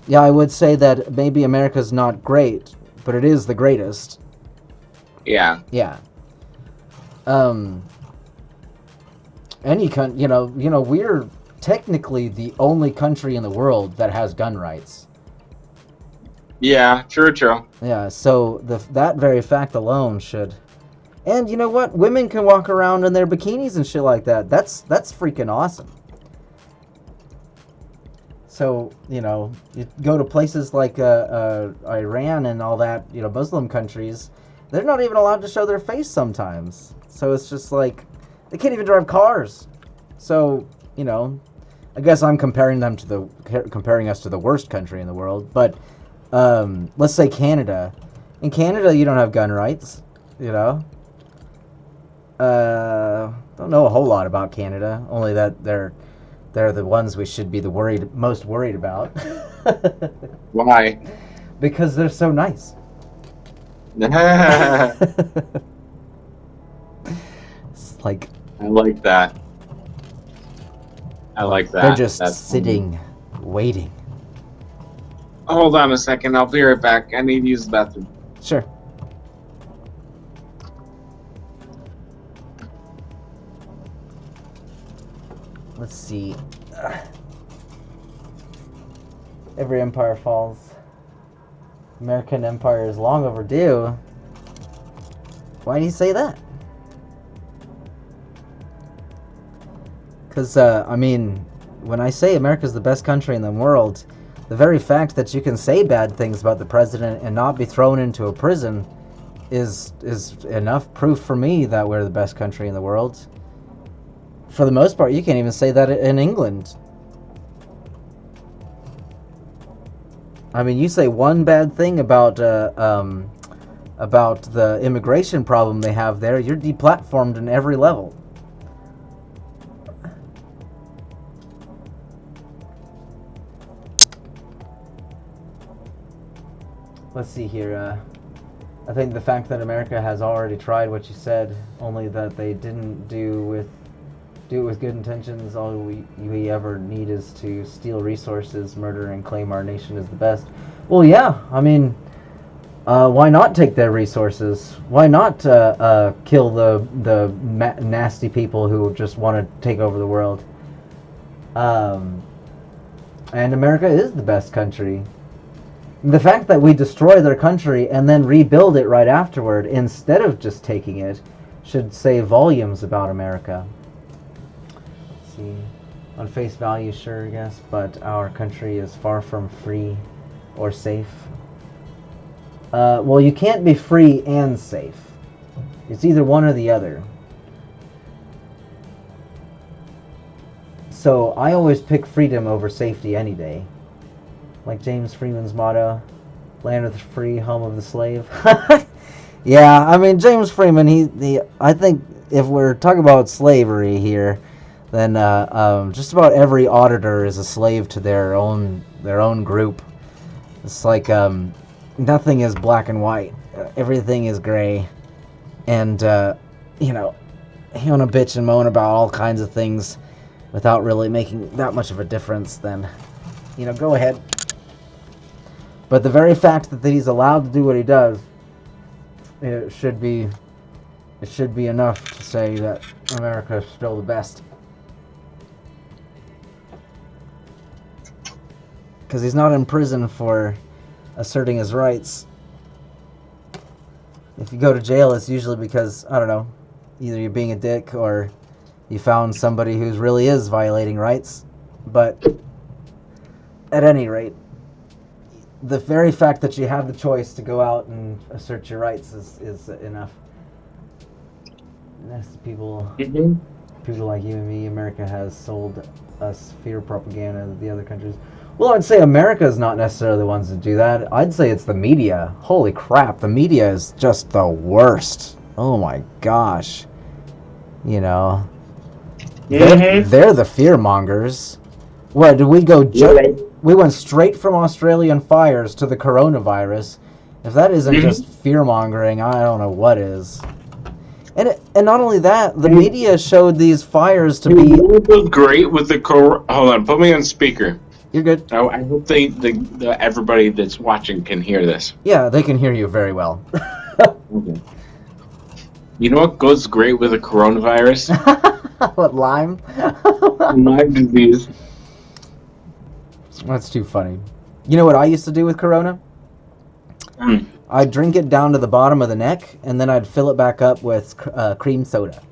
Yeah, I would say that maybe America's not great, but it is the greatest. Yeah. Yeah. We're technically the only country in the world that has gun rights. Yeah, true. Yeah, so that very fact alone should. And you know what? Women can walk around in their bikinis and shit like that. That's freaking awesome. So, you go to places like Iran and all that, Muslim countries, they're not even allowed to show their face sometimes. So it's just like, they can't even drive cars. So, I guess I'm comparing us to the worst country in the world. But let's say Canada. In Canada, you don't have gun rights, Don't know a whole lot about Canada, only that they're the ones we should be most worried about. Why? Because they're so nice. I It's like like that. they're just That's sitting, waiting. Hold on a second. I'll be right back. I need to use the bathroom. Sure. Let's see. Every empire falls. American empire is long overdue. Why do you say that? Because, when I say America's the best country in the world, the very fact that you can say bad things about the president and not be thrown into a prison is enough proof for me that we're the best country in the world. For the most part, you can't even say that in England. You say one bad thing about the immigration problem they have there, you're deplatformed in every level. Let's see here. I think the fact that America has already tried what you said, only that they didn't do it with good intentions. All we ever need is to steal resources, murder, and claim our nation is the best. Well, yeah. Why not take their resources? Why not kill the nasty people who just want to take over the world? And America is the best country. The fact that we destroy their country and then rebuild it right afterward instead of just taking it should say volumes about America. Let's see. On face value, sure, I guess, but our country is far from free or safe. Well, you can't be free and safe. It's either one or the other. So I always pick freedom over safety any day. Like James Freeman's motto, land of the free, home of the slave. Yeah, James Freeman, I think if we're talking about slavery here, then just about every auditor is a slave to their own group. It's like nothing is black and white. Everything is gray. And, you want to bitch and moan about all kinds of things without really making that much of a difference, then, go ahead. But the very fact that he's allowed to do what he does, it should be enough to say that America is still the best. Because he's not in prison for asserting his rights. If you go to jail, it's usually because, I don't know, either you're being a dick or you found somebody who really is violating rights. But at any rate, the very fact that you have the choice to go out and assert your rights is enough. That's people like you and me. America has sold us fear propaganda to the other countries. Well, I'd say America is not necessarily the ones that do that. I'd say it's the media. Holy crap, the media is just the worst. Oh my gosh. They're the fear mongers. What, did we go we went straight from Australian fires to the coronavirus. If that isn't just fear-mongering, I don't know what is. And not only that, the media showed these fires to be... It was great with the... Hold on, put me on speaker. You're good. I hope everybody that's watching can hear this. Yeah, they can hear you very well. Okay. You know what goes great with a coronavirus? What, Lyme? Lyme disease. That's too funny. You know what I used to do with Corona? Mm. I'd drink it down to the bottom of the neck, and then I'd fill it back up with cream soda.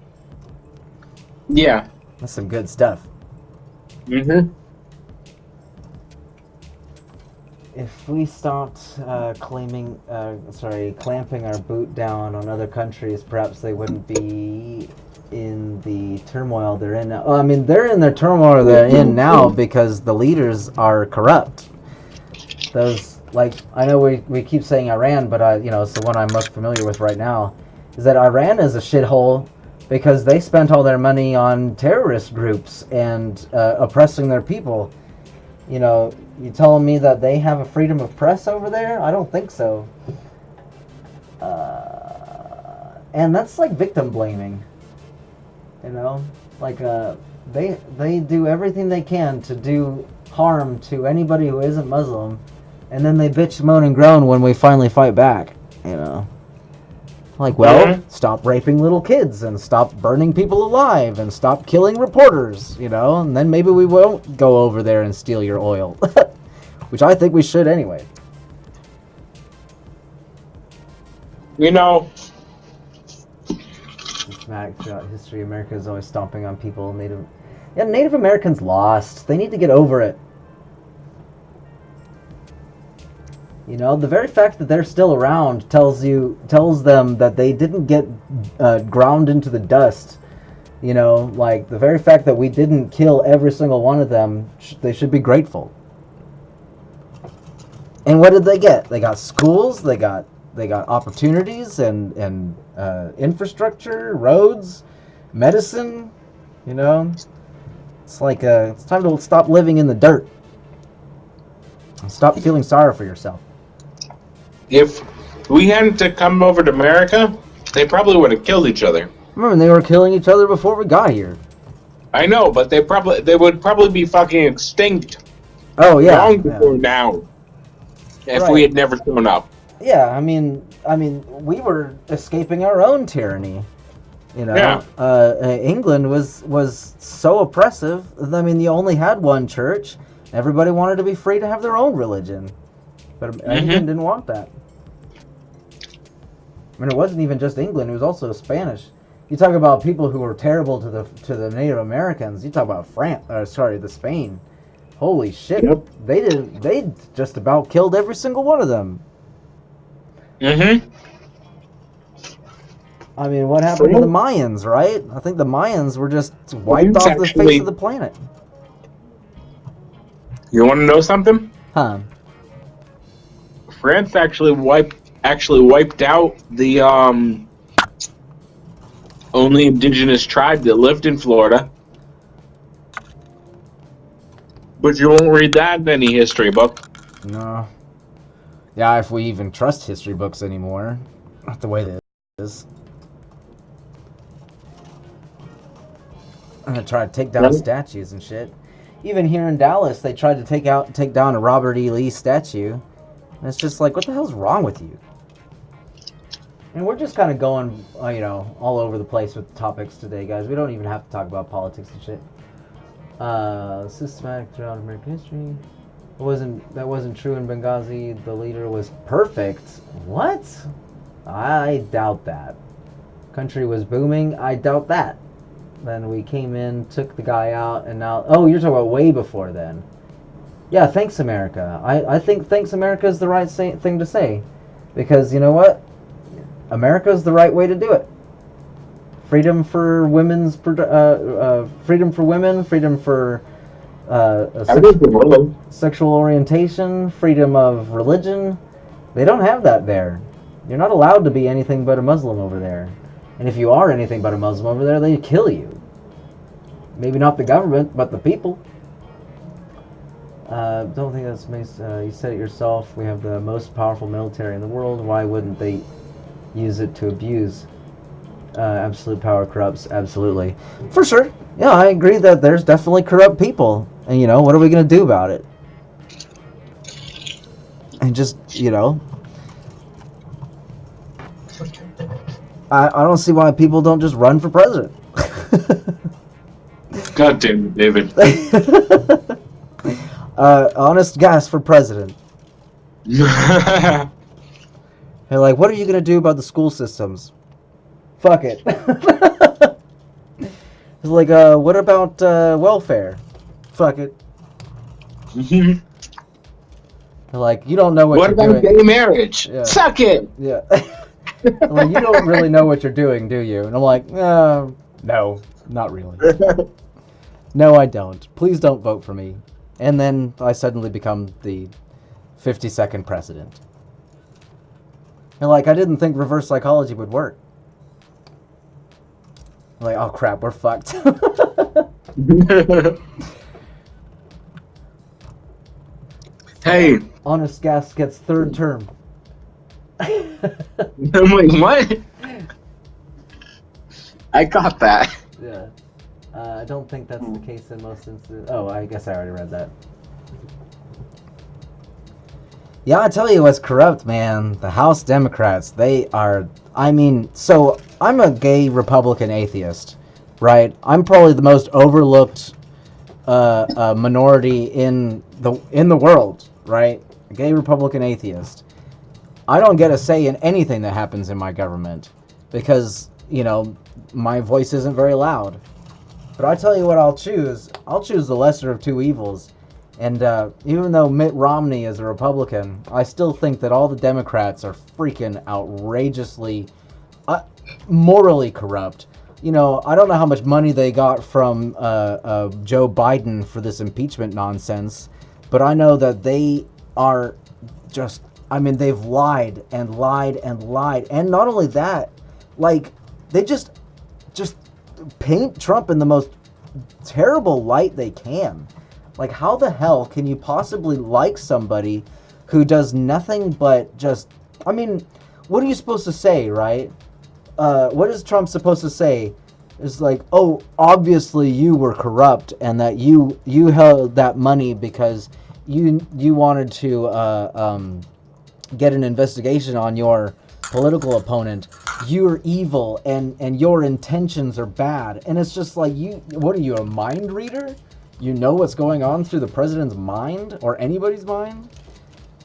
Yeah. That's some good stuff. Mm-hmm. If we stopped clamping our boot down on other countries, perhaps they wouldn't be in the turmoil they're in now. Well, I mean, they're in the turmoil they're in now because the leaders are corrupt. Those, like, I know we keep saying Iran, but it's the one I'm most familiar with right now, is that Iran is a shithole because they spent all their money on terrorist groups and oppressing their people. You telling me that they have a freedom of press over there? I don't think so. And that's like victim blaming. They do everything they can to do harm to anybody who isn't Muslim, and then they bitch, moan, and groan when we finally fight back. Stop raping little kids, and stop burning people alive, and stop killing reporters, and then maybe we won't go over there and steal your oil. Which I think we should anyway. Systematic throughout history, America is always stomping on people. Native Americans lost. They need to get over it. The very fact that they're still around tells them that they didn't get ground into the dust. The very fact that we didn't kill every single one of them, they should be grateful. And what did they get? They got schools, they got opportunities and infrastructure, roads, medicine. It's like it's time to stop living in the dirt. And stop feeling sorry for yourself. If we hadn't to come over to America, they probably would have killed each other. Remember, they were killing each other before we got here. I know, but they would probably be fucking extinct. Oh yeah, long before now. If we had never shown up. Yeah, I mean, we were escaping our own tyranny. Yeah. England was so oppressive. I mean, you only had one church. Everybody wanted to be free to have their own religion, but England didn't want that. I mean, it wasn't even just England; it was also Spanish. You talk about people who were terrible to the Native Americans. You talk about the Spain. Holy shit! Yep. They just about killed every single one of them. Mm-hmm. I mean, what happened to the Mayans, right? I think the Mayans were just wiped off the face of the planet. You want to know something? Huh? France actually wiped out the only indigenous tribe that lived in Florida. But you won't read that in any history book. No. Yeah, if we even trust history books anymore. Not the way that it is. I'm gonna try to take down statues and shit. Even here in Dallas, they tried to take down a Robert E. Lee statue. And it's just like, what the hell's wrong with you? And we're just kind of going, all over the place with topics today, guys. We don't even have to talk about politics and shit. Systematic throughout American history. That wasn't true in Benghazi. The leader was perfect. What? I doubt that. Country was booming. I doubt that. Then we came in, took the guy out, and now... Oh, you're talking about way before then. Yeah, thanks, America. I think thanks, America is the right thing to say. Because, you know what? America is the right way to do it. Freedom for women, freedom for sexual orientation, freedom of religion. They don't have that there. You're not allowed to be anything but a Muslim over there. And if you are anything but a Muslim over there, they kill you. Maybe not the government, but the people. Don't think that's you said it yourself. We have the most powerful military in the world. Why wouldn't they use it to abuse? Absolute power corrupts. Absolutely. For sure. Yeah, I agree that there's definitely corrupt people. And, what are we going to do about it? And just, I don't see why people don't just run for president. God damn it, David. Honest gas for president. They're like, what are you going to do about the school systems? Fuck it. It's like, what about welfare? Fuck it. They're like, you don't know what What you're about doing. gay marriage? Yeah. Suck it. Yeah. Like, you don't really know what you're doing, do you? And I'm like, no, not really. No, I don't. Please don't vote for me. And then I suddenly become the 52nd president. And like, I didn't think reverse psychology would work. I'm like, oh crap, we're fucked. Hey. Honest Gas gets third term. I'm like, what? I got that. Yeah. I don't think that's the case in most instances. Oh, I guess I already read that. Yeah, I tell you what's corrupt, man. The House Democrats, they are... so I'm a gay Republican atheist, right? I'm probably the most overlooked minority in the world, right? A gay Republican atheist. I don't get a say in anything that happens in my government because, my voice isn't very loud. But I tell you what I'll choose. I'll choose the lesser of two evils. And even though Mitt Romney is a Republican, I still think that all the Democrats are freaking outrageously, morally corrupt. I don't know how much money they got from Joe Biden for this impeachment nonsense, but I know that they are just, they've lied and lied and lied. And not only that, like, they just paint Trump in the most terrible light they can. Like, how the hell can you possibly like somebody who does nothing but just... what are you supposed to say, right? What is Trump supposed to say? It's like, oh, obviously you were corrupt and that you held that money because you wanted to get an investigation on your political opponent. You're evil and your intentions are bad. And it's just like, what are you, a mind reader? You know what's going on through the president's mind or anybody's mind?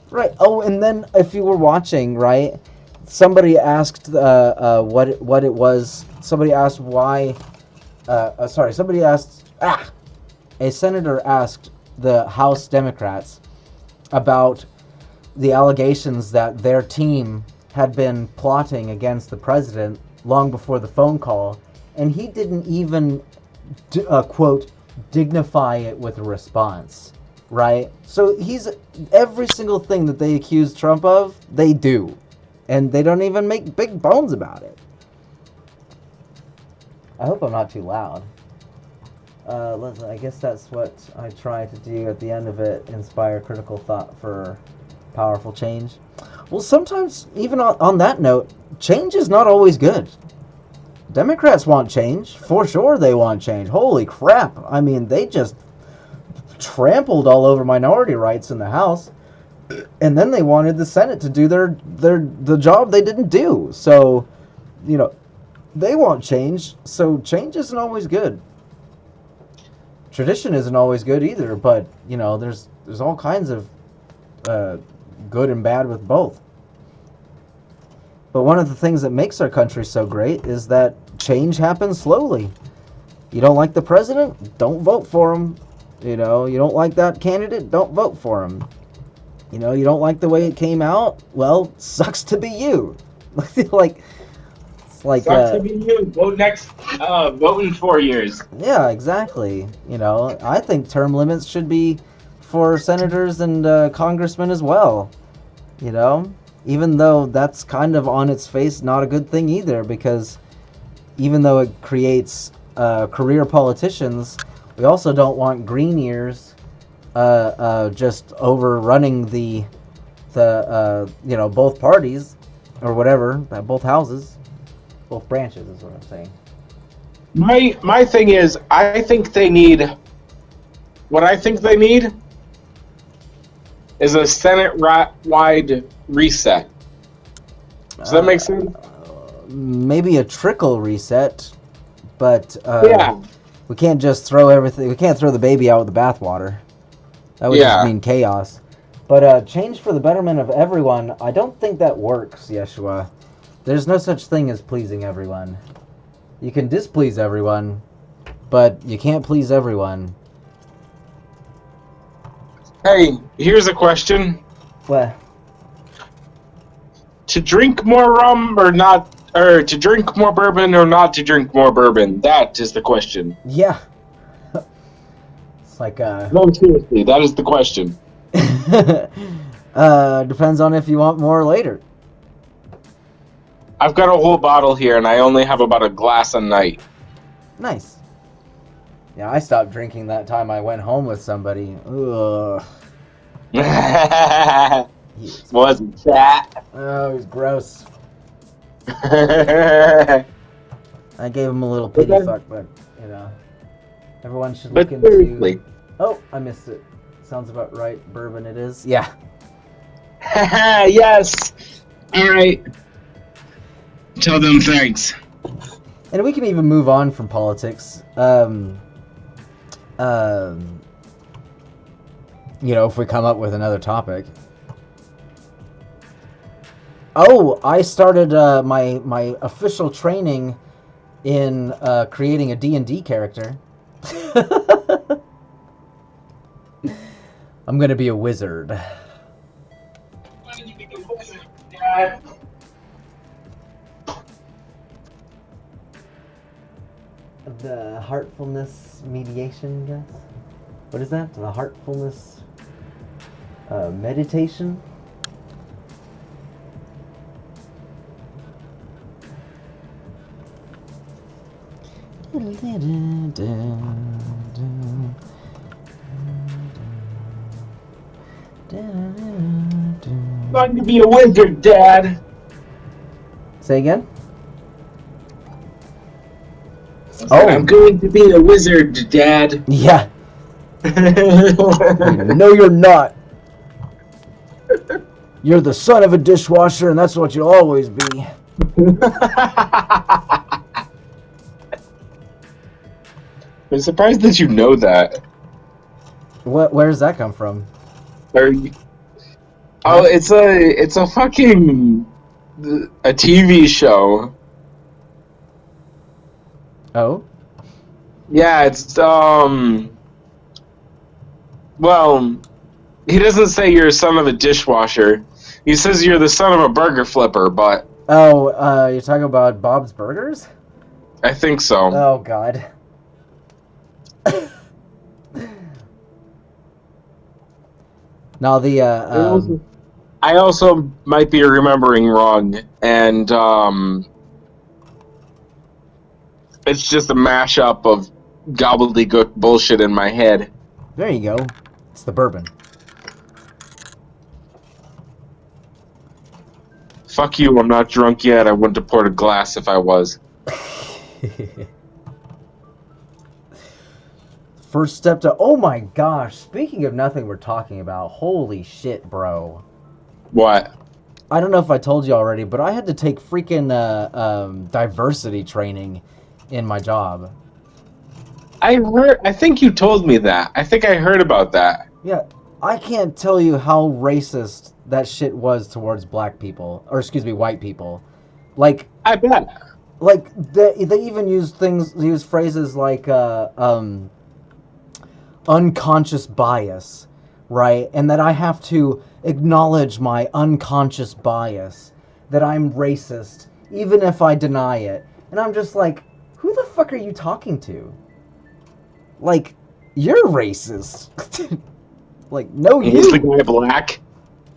Right. Oh, and then if you were watching, right, somebody asked what it was. Somebody asked why. A senator asked the House Democrats about the allegations that their team had been plotting against the president long before the phone call, and he didn't even quote dignify it with a response, right? So every single thing that they accuse Trump of, they do, and they don't even make big bones about it. I hope I'm not too loud. I guess that's what I try to do at the end of it, inspire critical thought for powerful change. Well, sometimes, even on that note, change is not always good. Democrats want change. For sure they want change. Holy crap. They just trampled all over minority rights in the House. And then they wanted the Senate to do the job they didn't do. So, they want change. So change isn't always good. Tradition isn't always good either. But, there's all kinds of good and bad with both. But one of the things that makes our country so great is that change happens slowly. You don't like the president? Don't vote for him. You don't like that candidate? Don't vote for him. You don't like the way it came out? Well, sucks to be you. Sucks to be you. Vote vote in 4 years. Yeah, exactly. I think term limits should be for senators and congressmen as well. Even though that's kind of on its face not a good thing either, because even though it creates career politicians, we also don't want green ears just overrunning the both parties or whatever, both houses, both branches is what I'm saying. My thing is, what I think they need is a Senate-wide reset. Does that make sense? Maybe a trickle reset, but Yeah. we can't just throw everything. We can't throw the baby out with the bathwater. That would just Yeah. mean chaos. But change for the betterment of everyone, I don't think that works, Yeshua. There's no such thing as pleasing everyone. You can displease everyone, but you can't please everyone. Hey, here's a question. Well, To drink more rum or not, or to drink more bourbon or not to drink more bourbon? That is the question. yeah. It's like, No, seriously, that is the question. depends on if you want more later. I've got a whole bottle here, and I only have about a glass a night. Nice. Yeah, I stopped drinking that time I went home with somebody. Ugh. Wasn't that? Oh, it was gross. But I gave him a little pity fuck, but, you know. Everyone should look seriously. into... Oh, I missed it. Sounds about right. Bourbon it is. Yeah. Yes. All right. Tell them thanks. And we can even move on from politics. You know, if we come up with another topic. Oh, I started my official training in creating a D&D character. I'm gonna be a wizard. The heartfulness mediation, guess? What is that? The heartfulness meditation? I'm going to be a wizard, Dad. Say again? I'm going to be a wizard, Dad. Yeah. No, you're not. You're the son of a dishwasher, and that's what you'll always be. I'm surprised that you know that. Where does that come from? Oh, it's a fucking a TV show. Oh? Yeah, it's well, he doesn't say you're a son of a dishwasher. He says you're the son of a burger flipper, but Oh, you're talking about Bob's Burgers? I think so. Oh, God. Now, the, I also might be remembering wrong, and it's just a mashup of gobbledygook bullshit in my head. there you go. It's the bourbon. Fuck you, I'm not drunk yet. I wouldn't have poured a glass if I was. First step to... Oh, my gosh. Speaking of nothing we're talking about, holy shit, bro. What? I don't know if I told you already, but I had to take freaking diversity training in my job. I think you told me that. I think I heard about that. Yeah, I can't tell you how racist that shit was towards black people, or excuse me, white people. Like, I bet. like they even use phrases like unconscious bias, right? And that I have to acknowledge my unconscious bias, that I'm racist, even if I deny it. And I'm just like, who the fuck are you talking to? Like, you're racist. Like, no, you. Is the guy black?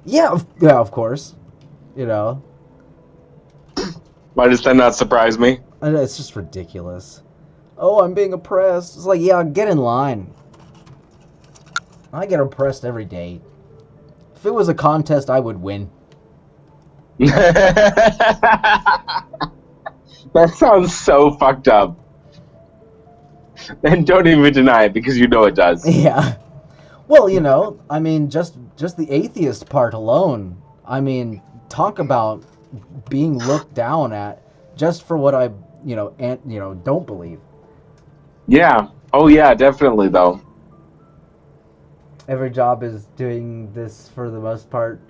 Yeah, of course. You know, Why does that not surprise me? it's just ridiculous. Oh, I'm being oppressed. It's like, yeah, get in line. I get oppressed every day. If it was a contest, I would win. That sounds so fucked up. And don't even deny it because you know it does. Yeah. Well, I mean, just the atheist part alone. I mean, talk about being looked down at just for what I, don't believe. Yeah. Oh yeah, definitely though. Every job is doing this for the most part.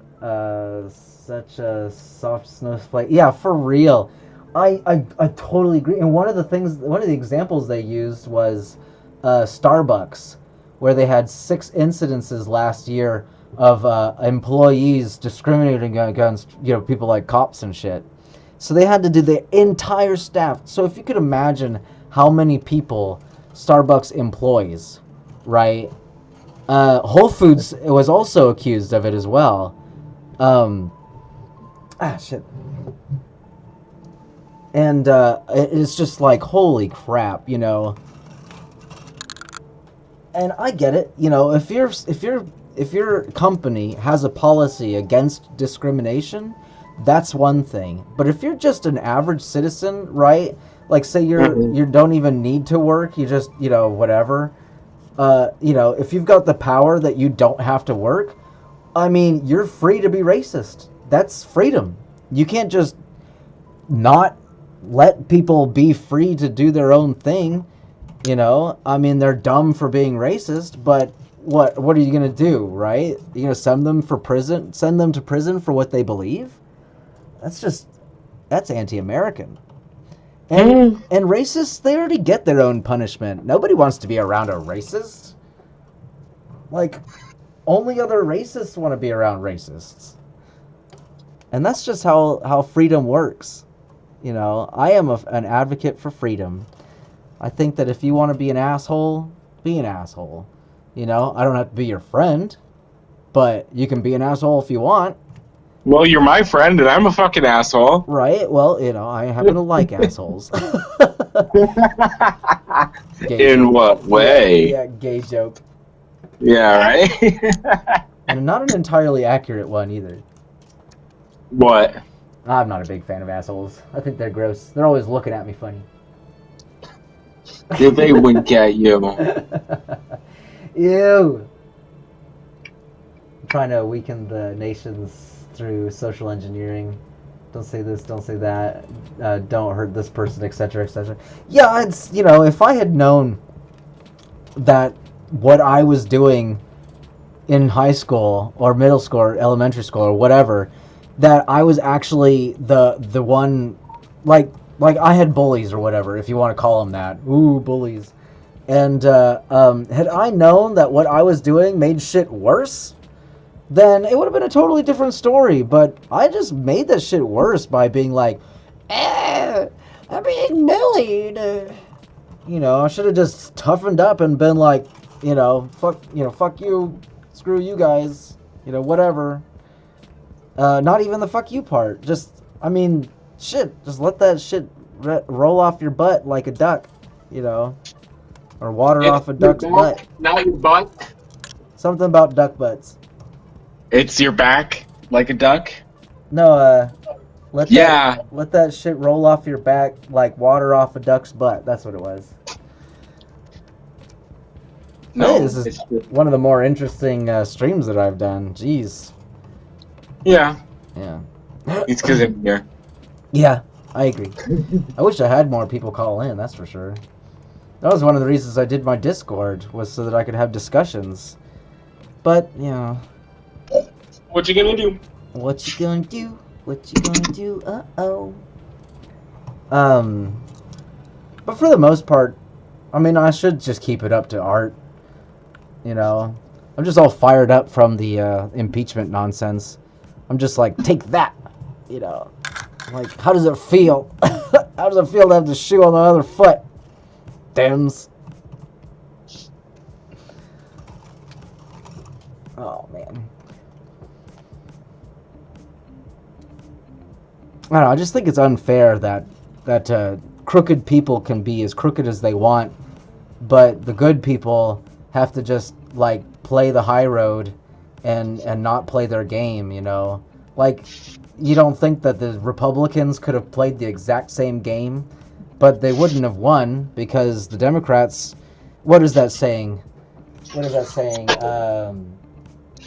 Such a soft snowflake. Yeah, for real. I totally agree. And one of the examples they used was Starbucks, where they had 6 incidences last year of employees discriminating against people like cops and shit. So they had to do the entire staff. So if you could imagine how many people Starbucks employs, right? Whole Foods was also accused of it as well. Um, shit. And it's just like, holy crap, And I get it, if your company has a policy against discrimination, that's one thing. But if you're just an average citizen, right? Like, say you don't even need to work, you just whatever. If you've got the power that you don't have to work, I mean, you're free to be racist. That's freedom. You can't just not let people be free to do their own thing. I mean, they're dumb for being racist, but what are you gonna do, right? You gonna send them to prison for what they believe? That's anti-American. And racists, they already get their own punishment. Nobody wants to be around a racist. Like, only other racists want to be around racists. And that's just how freedom works. I am an advocate for freedom. I think that if you want to be an asshole, be an asshole. I don't have to be your friend, but you can be an asshole if you want. Well, you're my friend, and I'm a fucking asshole. Right? Well, I happen to like assholes. In what way? Yeah, gay joke. Yeah, right? And not an entirely accurate one either. What? I'm not a big fan of assholes. I think they're gross. They're always looking at me funny. Did they wink at you? Ew. I'm trying to weaken the nations through social engineering. Don't say this, don't say that, don't hurt this person, etc., etc. Yeah, it's, if I had known that what I was doing in high school or middle school or elementary school or whatever, that I was actually the one, like I had bullies or whatever, if you want to call them that. Ooh, bullies. And had I known that what I was doing made shit worse, then it would have been a totally different story. But I just made that shit worse by being like, I'm being bullied. I should have just toughened up and been like, fuck you, screw you guys, whatever. Not even the fuck you part. Just, I mean, shit, just let that shit roll off your butt like a duck, or water off a duck's butt. Not your butt. Something about duck butts. It's your back, like a duck. No, let that shit roll off your back like water off a duck's butt. That's what it was. No, hey, this is one of the more interesting streams that I've done. Jeez. Yeah. Yeah. It's because I'm here. Yeah, I agree. I wish I had more people call in, that's for sure. That was one of the reasons I did my Discord, was so that I could have discussions. But, What you gonna do? What you gonna do? What you gonna do? Uh-oh. But for the most part, I mean, I should just keep it up to art. I'm just all fired up from the impeachment nonsense. I'm just like, take that! Like, how does it feel? How does it feel to have the shoe on the other foot? Dems. Oh, man. I don't know, I just think it's unfair that crooked people can be as crooked as they want, but the good people have to just, like, play the high road and not play their game, Like, you don't think that the Republicans could have played the exact same game, but they wouldn't have won because the Democrats, what is that saying? what is that saying?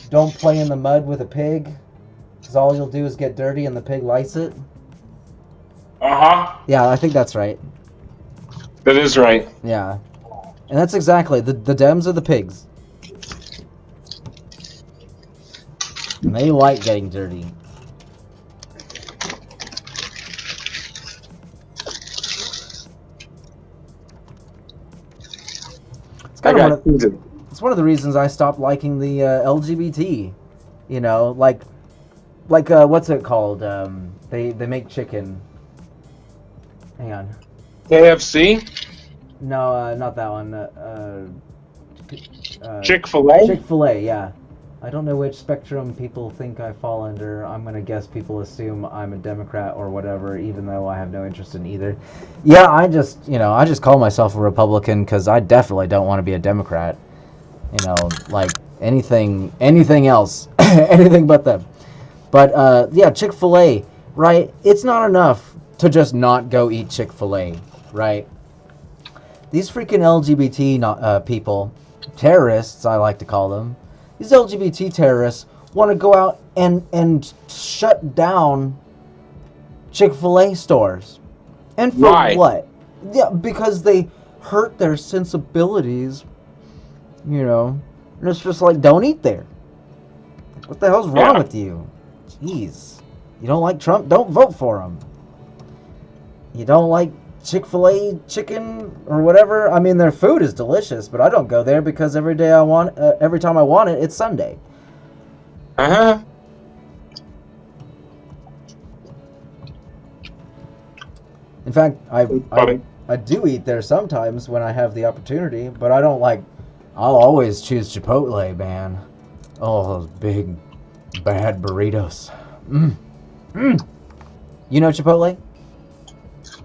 Don't play in the mud with a pig, because all you'll do is get dirty and the pig likes it. Uh-huh. Yeah, I think that's right. That is right. Yeah. And that's exactly, the Dems are the pigs. And they like getting dirty. It's kind of it's one of the reasons I stopped liking the LGBT. You know, like what's it called? They make chicken. Hang on. KFC? No, not that one. Chick-fil-A? Chick-fil-A, yeah. I don't know which spectrum people think I fall under. I'm gonna guess people assume I'm a Democrat or whatever, even though I have no interest in either. Yeah, I just call myself a Republican because I definitely don't want to be a Democrat. You know, like anything else, anything but them. But yeah, Chick-fil-A, right? It's not enough to just not go eat Chick-fil-A, right? These freaking LGBT people, terrorists, I like to call them. These LGBT terrorists want to go out and shut down Chick-fil-A stores. And for Why? what? Yeah, because they hurt their sensibilities, you know. And it's just like, don't eat there. What the hell's wrong with you? Jeez. You don't like Trump? Don't vote for him. You don't like Chick-fil-A chicken or whatever? I mean, their food is delicious, but I don't go there because every time I want it, it's Sunday. Uh-huh. In fact, I do eat there sometimes when I have the opportunity, but I don't like. I'll always choose Chipotle, man. Oh, those big, bad burritos. You know Chipotle?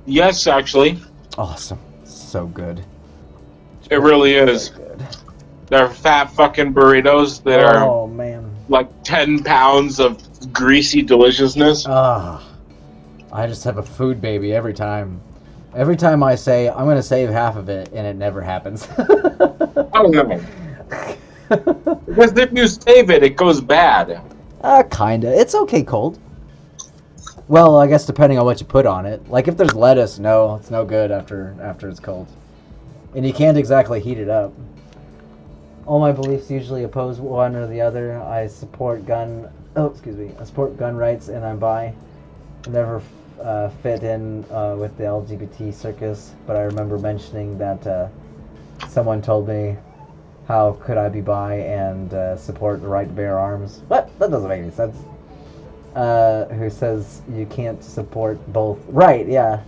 Yes, actually. Awesome. So good. It really is. So good. They're fat fucking burritos that are Oh, man. like 10 pounds of greasy deliciousness. Ah. I just have a food baby every time. Every time I say, I'm going to save half of it, and it never happens. Oh, no. Because if you save it, it goes bad. Kinda. It's okay cold. Well, I guess depending on what you put on it. Like if there's lettuce, no, it's no good after it's cold. And you can't exactly heat it up. All my beliefs usually oppose one or the other. I support gun rights, and I'm bi. Never fit in with the LGBT circus, but I remember mentioning that someone told me, how could I be bi and support the right to bear arms? What? That doesn't make any sense. Who says you can't support both? Right, yeah.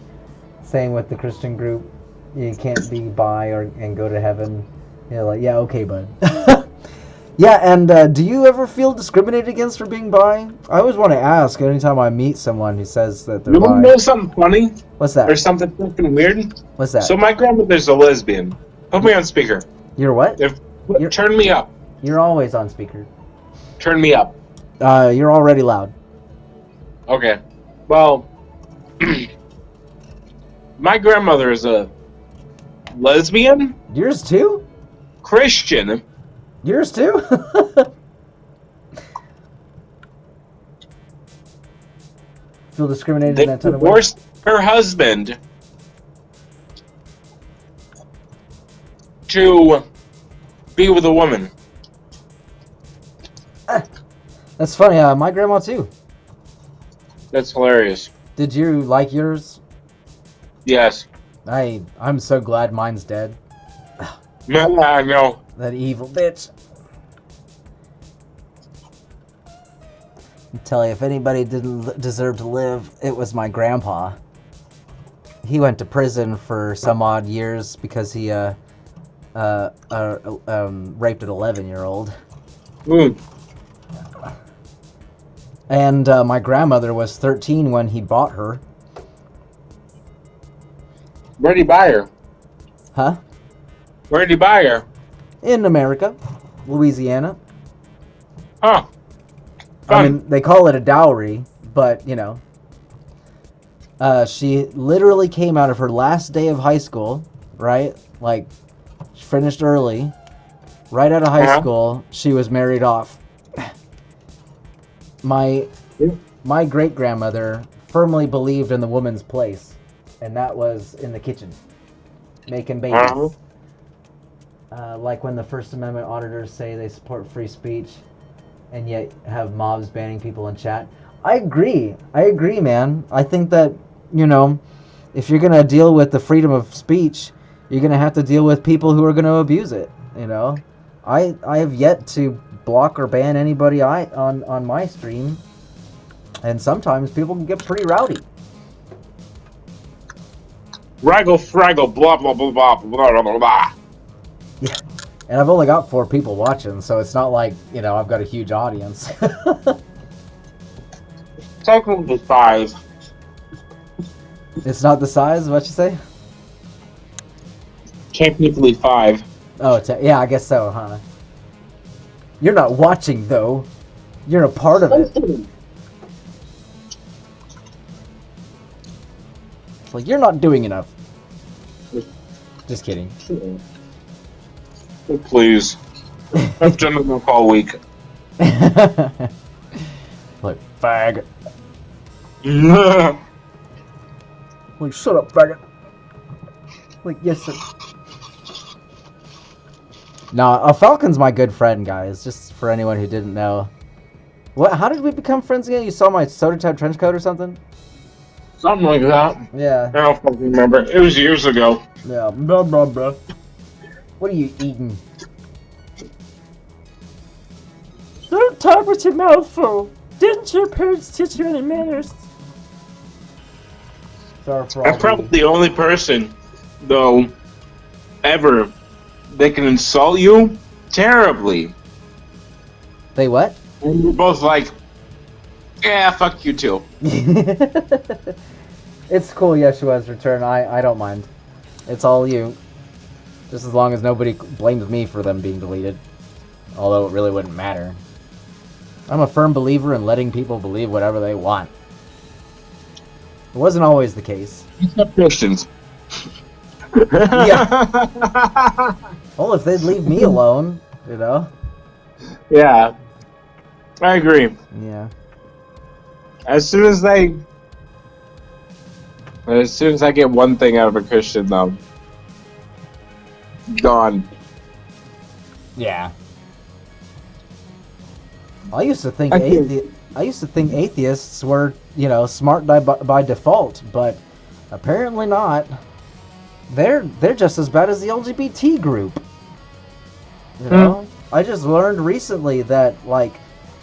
Same with the Christian group. You can't be bi and go to heaven. You're like, yeah, okay, bud. Yeah, and do you ever feel discriminated against for being bi? I always want to ask anytime I meet someone who says that they're You bi. want to know something funny? What's that? Or something fucking weird? What's that? So my grandmother's a lesbian. Put me on speaker. You're what? Turn me up. You're always on speaker. Turn me up. You're already loud. Okay. Well, my grandmother is a lesbian? Yours too? Christian? Yours too? Feel discriminated They in that ton of ways? divorced her husband to be with a woman. That's funny. My grandma too. That's hilarious. Did you like yours? Yes. I'm so glad mine's dead. I know. That evil bitch. I tell you, if anybody didn't deserve to live, it was my grandpa. He went to prison for some odd years because he raped an 11-year-old. And my grandmother was 13 when he bought her. Where'd he buy her? Huh? Where'd he buy her? In America, Louisiana. Huh. I mean, they call it a dowry, but, you know. She literally came out of her last day of high school, right? Like, she finished early, Right out of high Uh-huh. school, she was married off. My great grandmother firmly believed in the woman's place, and that was in the kitchen, making Uh-huh. babies. Like when the First Amendment auditors say they support free speech, and yet have mobs banning people in chat. I agree, man. I think that, if you're gonna deal with the freedom of speech, you're gonna have to deal with people who are gonna abuse it. I have yet to block or ban anybody on my stream, and sometimes people can get pretty rowdy. Raggle fraggle, blah, blah, blah, blah, blah, blah, blah, blah. Yeah, and I've only got 4 people watching, so it's not like I've got a huge audience. Technically 5. It's not the size. What you say? Technically 5. Oh, yeah, I guess so, huh? You're not watching, though. You're a part of it. It's like, you're not doing enough. Just kidding. Please. I've done enough all week. Like, fag. Like, shut up, faggot. Like, yes, sir. No, Falcon's my good friend, guys. Just for anyone who didn't know. What? How did we become friends again? You saw my soda type trench coat or something? Something like that. Yeah. I don't fucking remember. It was years ago. Yeah. Blah, blah, blah. What are you eating? Don't talk with your mouth full. Didn't your parents teach you any manners? Sorry for all I'm probably the only person, though, ever that can insult you terribly. They what? And we're both like, yeah, fuck you too. It's cool, Yeshua's return. I don't mind. It's all you. Just as long as nobody blames me for them being deleted. Although it really wouldn't matter. I'm a firm believer in letting people believe whatever they want. It wasn't always the case. Except Christians. Yeah. Well, if they'd leave me alone, Yeah. I agree. Yeah. As soon as I get one thing out of a Christian, though, gone. Yeah. I used to think I atheists were, smart by default, but apparently not. They're just as bad as the LGBT group. I just learned recently that,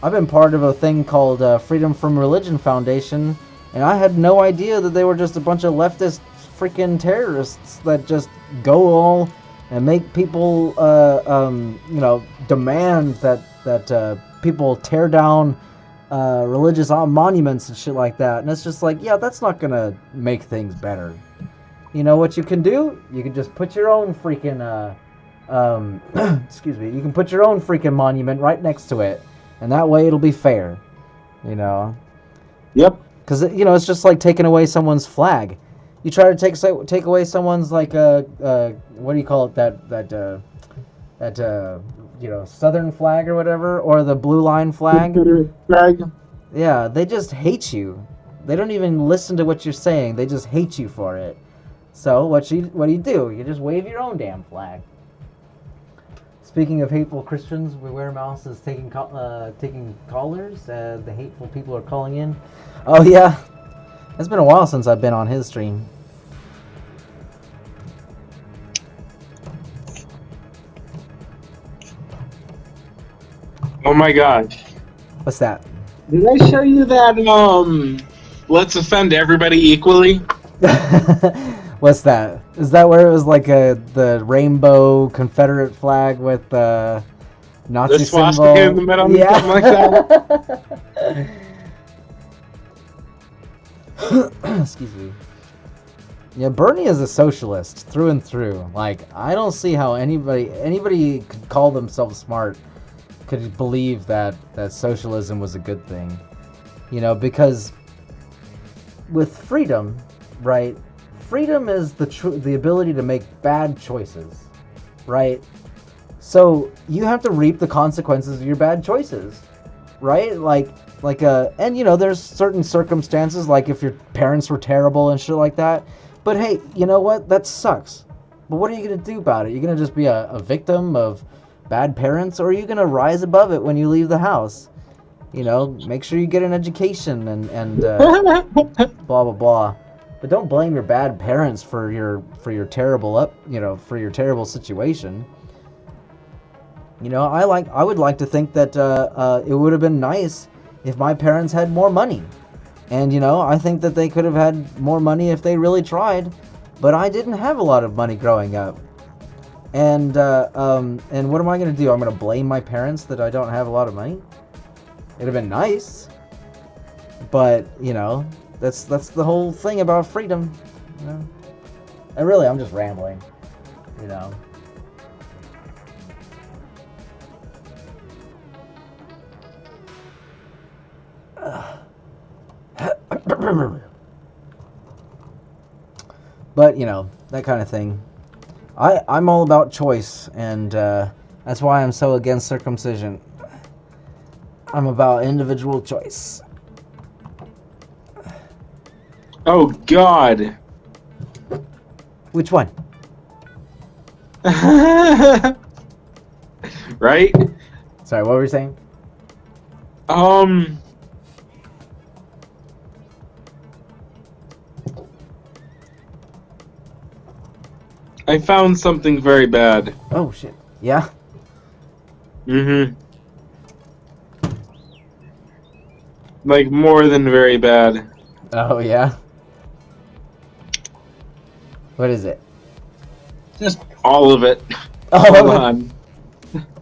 I've been part of a thing called Freedom from Religion Foundation, and I had no idea that they were just a bunch of leftist freaking terrorists that just go all and make people, demand that people tear down religious monuments and shit like that. And it's just like, yeah, that's not gonna make things better. You know what you can do? You can just put your own freaking, excuse me, you can put your own freaking monument right next to it. And that way it'll be fair, Yep. Because, it's just like taking away someone's flag. You try to take away someone's, what do you call it, that Southern flag or whatever, or the blue line flag. Yeah, they just hate you. They don't even listen to what you're saying. They just hate you for it. So what do? You just wave your own damn flag. Speaking of hateful Christians, Beware Mouse is taking callers. The hateful people are calling in. Oh yeah, it's been a while since I've been on his stream. Oh my god. What's that? Did I show you that, let's offend everybody equally? What's that? Is that where it was like the rainbow Confederate flag with the Nazi The symbol? swastika in the middle, Yeah. something like that? Excuse me. Yeah, Bernie is a socialist through and through. I don't see how anybody could call themselves smart could believe that socialism was a good thing. Because with freedom, right? Freedom is the ability to make bad choices, right? So you have to reap the consequences of your bad choices, right? And there's certain circumstances, like if your parents were terrible and shit like that. But hey, you know what? That sucks. But what are you gonna do about it? You're gonna just be a victim of bad parents, or are you gonna rise above it when you leave the house? Make sure you get an education and blah blah blah. But don't blame your bad parents for your terrible for your terrible situation. I would like to think that it would have been nice if my parents had more money. And, I think that they could have had more money if they really tried. But I didn't have a lot of money growing up. And what am I going to do? I'm going to blame my parents that I don't have a lot of money? It'd have been nice. But, that's the whole thing about freedom. And really, I'm just rambling. But that kind of thing. I'm all about choice, and that's why I'm so against circumcision. I'm about individual choice. Oh God. Which one? Right? Sorry, what were you saying? I found something very bad. Oh shit. Yeah? Mm-hmm. Like, more than very bad. Oh yeah? What is it? Just all of it. Oh, Hold on.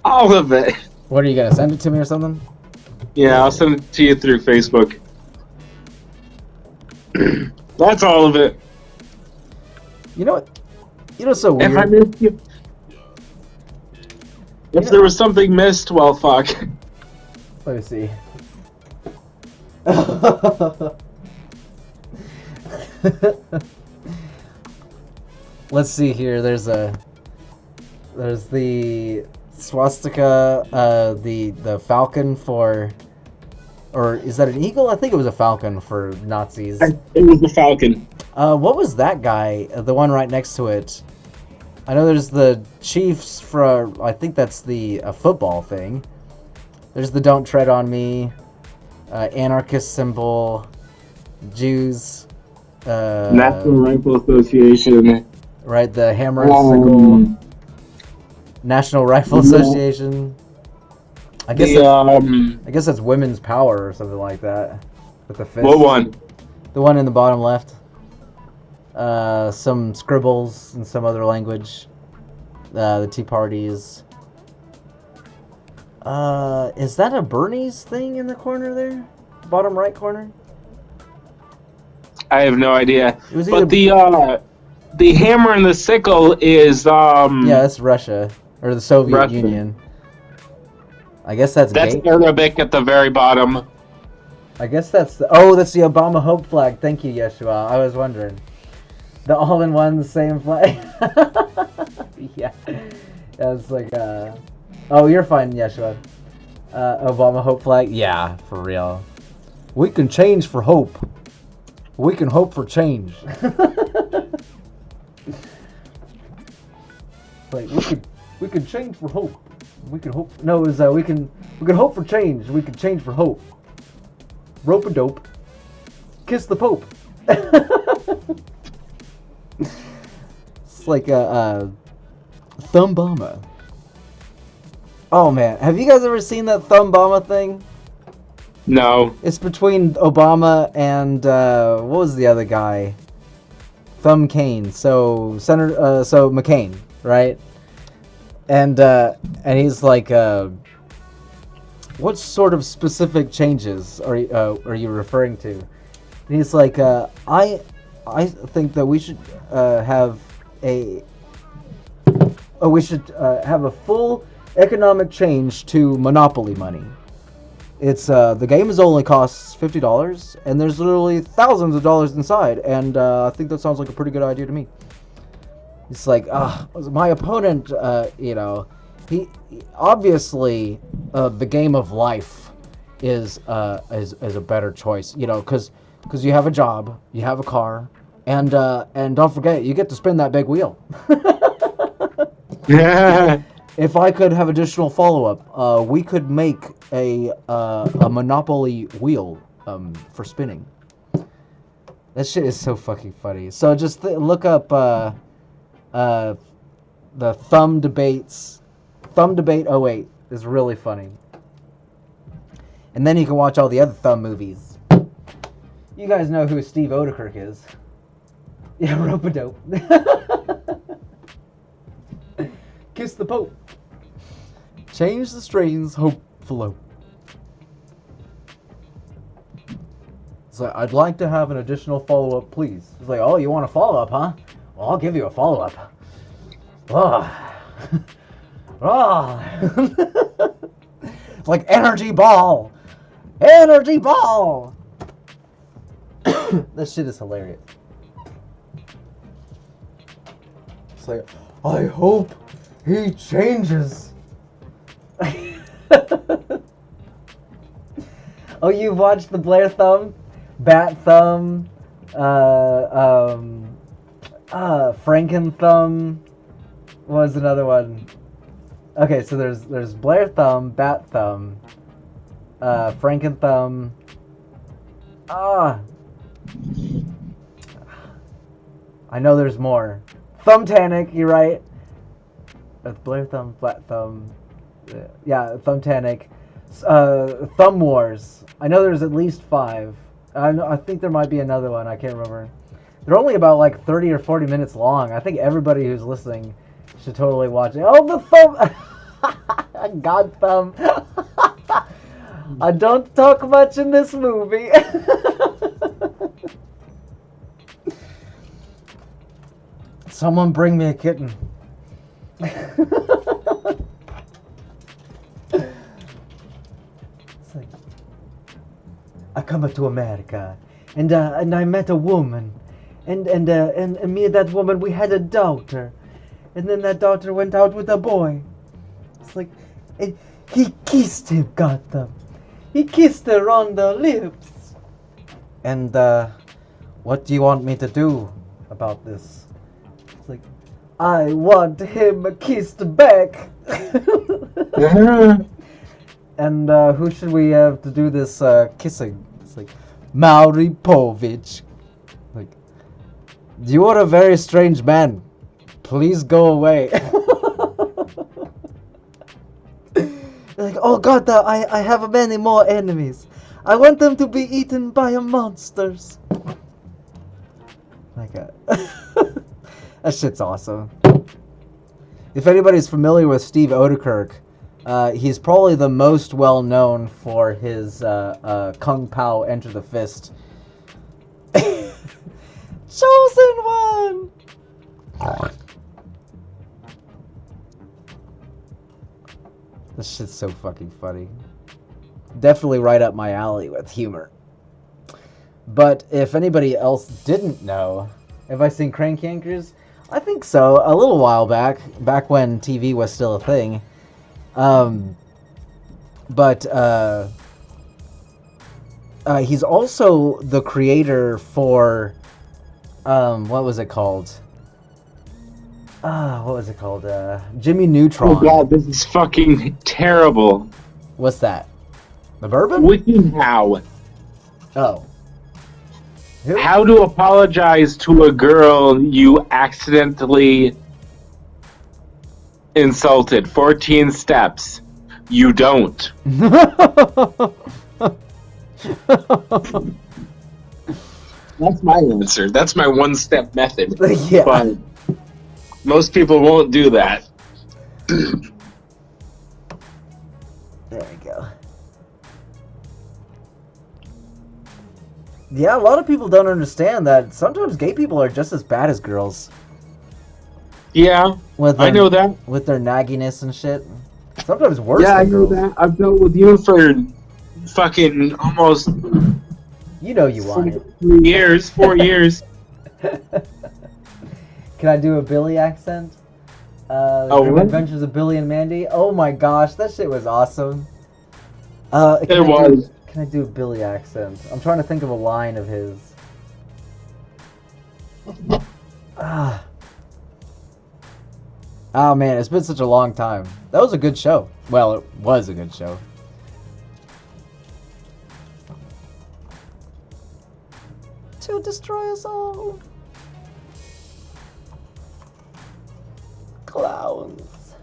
All of it. What, are you gonna send it to me or something? Yeah, I'll send it to you through Facebook. That's all of it. You know what? So weird. If I missed you... If there was something missed, well, fuck. Let me see. Let's see here. There's the swastika, the falcon for, or is that an eagle? I think it was a falcon for Nazis. It was the falcon. What was that guy? The one right next to it. I know there's the Chiefs for, I think that's the football thing. There's the Don't Tread on Me, anarchist symbol, Jews. National Rifle Association. Right, the hammer and sickle. National Rifle Association. I guess that's women's power or something like that. With the fist. What one? The one in the bottom left. Some scribbles in some other language. The Tea Parties. Is that a Bernie's thing in the corner there? Bottom right corner? I have no idea. It was either... But the hammer and the sickle is Yeah, that's Russia. Or the Soviet Union. I guess that's Arabic at the very bottom. I guess that's that's the Obama Hope flag. Thank you, Yeshua. I was wondering. The all-in-one, the same flag. Yeah. It's like, oh, you're fine, Yeshua. Obama Hope flag? Yeah, for real. We can change for hope. We can hope for change. Like, we could change for hope. We can hope. No, it was, we can hope for change. We can change for hope. Rope a dope. Kiss the Pope. It's like a thumb bomber. Oh man, have you guys ever seen that thumb bomber thing? No. It's between Obama and what was the other guy? Thumb Kane. So so McCain, right? And he's like, what sort of specific changes are you referring to? And he's like, I think that we should have a full economic change to monopoly money. It's the game is only costs $50, and there's literally thousands of dollars inside, and I think that sounds like a pretty good idea to me. It's like, my opponent, obviously the game of life is a better choice, you know, because you have a job, you have a car, and don't forget you get to spin that big wheel. Yeah. If I could have additional follow-up, we could make a Monopoly wheel for spinning. That shit is so fucking funny. So just look up the Thumb Debates. Thumb Debate '08 is really funny. And then you can watch all the other Thumb movies. You guys know who Steve Odekirk is. Yeah, Rope-a-dope. Kiss the Pope. Change the strains, hope flow. So I'd like to have an additional follow-up, please. It's like, oh, you want a follow-up, huh? Well, I'll give you a follow-up. Oh. Oh. It's like energy ball. Energy ball. This shit is hilarious. It's like, I hope he changes. Oh, you've watched the Blair Thumb, Bat Thumb, Franken Thumb. What was another one? Okay, so there's Blair Thumb, Bat Thumb, Franken Thumb. I know there's more. Thumbtanic, you're right. Blair Thumb, Flat Thumb. Yeah, Thumbtanic. Thumb Wars. I know there's at least 5. I think there might be another one. I can't remember. They're only about like 30 or 40 minutes long. I think everybody who's listening should totally watch it. Oh, the thumb! God thumb. I don't talk much in this movie. Someone bring me a kitten. It's like, I come to America, and I met a woman, and me and that woman, we had a daughter, and then that daughter went out with a boy. It's like, and he kissed him, Gotham. He kissed her on the lips. And what do you want me to do about this? It's like, I want him kissed back. And who should we have to do this kissing? It's like, Maury Povich. Like, you are a very strange man. Please go away. Like, oh God, I have many more enemies. I want them to be eaten by monsters. Like, that shit's awesome. If anybody's familiar with Steve Odekirk, he's probably the most well known for his Kung Pao Enter the Fist. Chosen one! This shit's so fucking funny. Definitely right up my alley with humor. But if anybody else didn't know, have I seen Crank Yankers? I think so. A little while back when TV was still a thing. But he's also the creator for what was it called? What was it called? Jimmy Neutron. Oh God, this is fucking terrible. What's that? The bourbon? WikiHow. Oh. Who? How to apologize to a girl you accidentally insulted. 14 steps. You don't. That's my answer. That's my one-step method. Yeah. But most people won't do that. There we go. Yeah, a lot of people don't understand that sometimes gay people are just as bad as girls. Yeah, I know that. With their nagginess and shit. Sometimes worse Yeah, I than know girls. that. I've dealt with you for fucking almost You know you want it. 3 years, 4 years. Can I do a Billy accent? The Oh, Grim what? Adventures of Billy and Mandy. Oh my gosh, that shit was awesome. It was. Can I do a Billy accent? I'm trying to think of a line of his. Ah. Oh man, it's been such a long time. That was a good show. Well, it was a good show. To destroy us all. Clowns.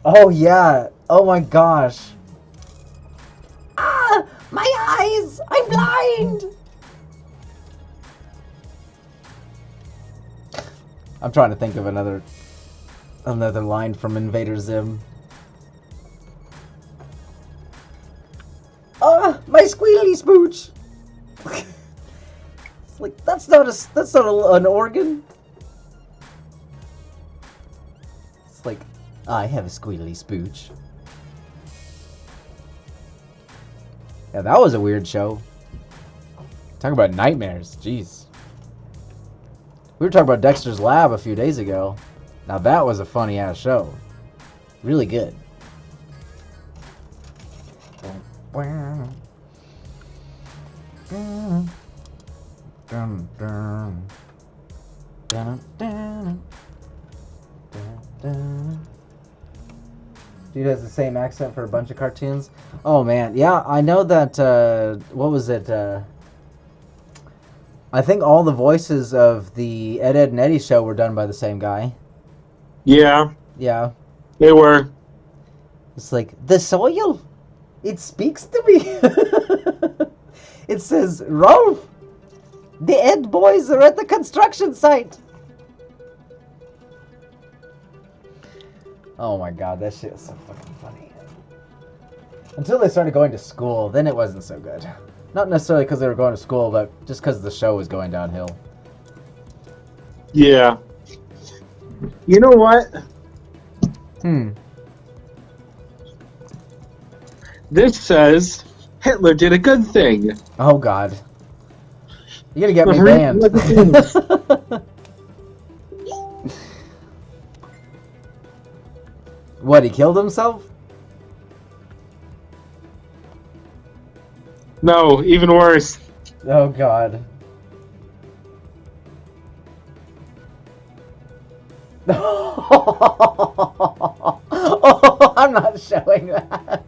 Oh yeah. Oh my gosh. Ah! My eyes! I'm blind! I'm trying to think of another line from Invader Zim. Ah, my squealy spooch. It's like that's not an organ. It's like I have a squealy spooch. Yeah, that was a weird show. Talk about nightmares, jeez. We were talking about Dexter's Lab a few days ago. Now that was a funny ass show. Really good. Dude has the same accent for a bunch of cartoons. Oh man, yeah, I know that. What was it? I think all the voices of the Ed, Edd and Eddie show were done by the same guy. Yeah, Yeah. they were. It's like, the soil, it speaks to me. It says, Rolf, the Ed boys are at the construction site. Oh my god, that shit is so fucking funny. Until they started going to school, then it wasn't so good. Not necessarily because they were going to school, but just because the show was going downhill. Yeah. You know what? This says Hitler did a good thing. Oh god. You're gonna get me Right, banned. look at this. What, he killed himself? No, even worse. Oh god. Oh, I'm not showing that.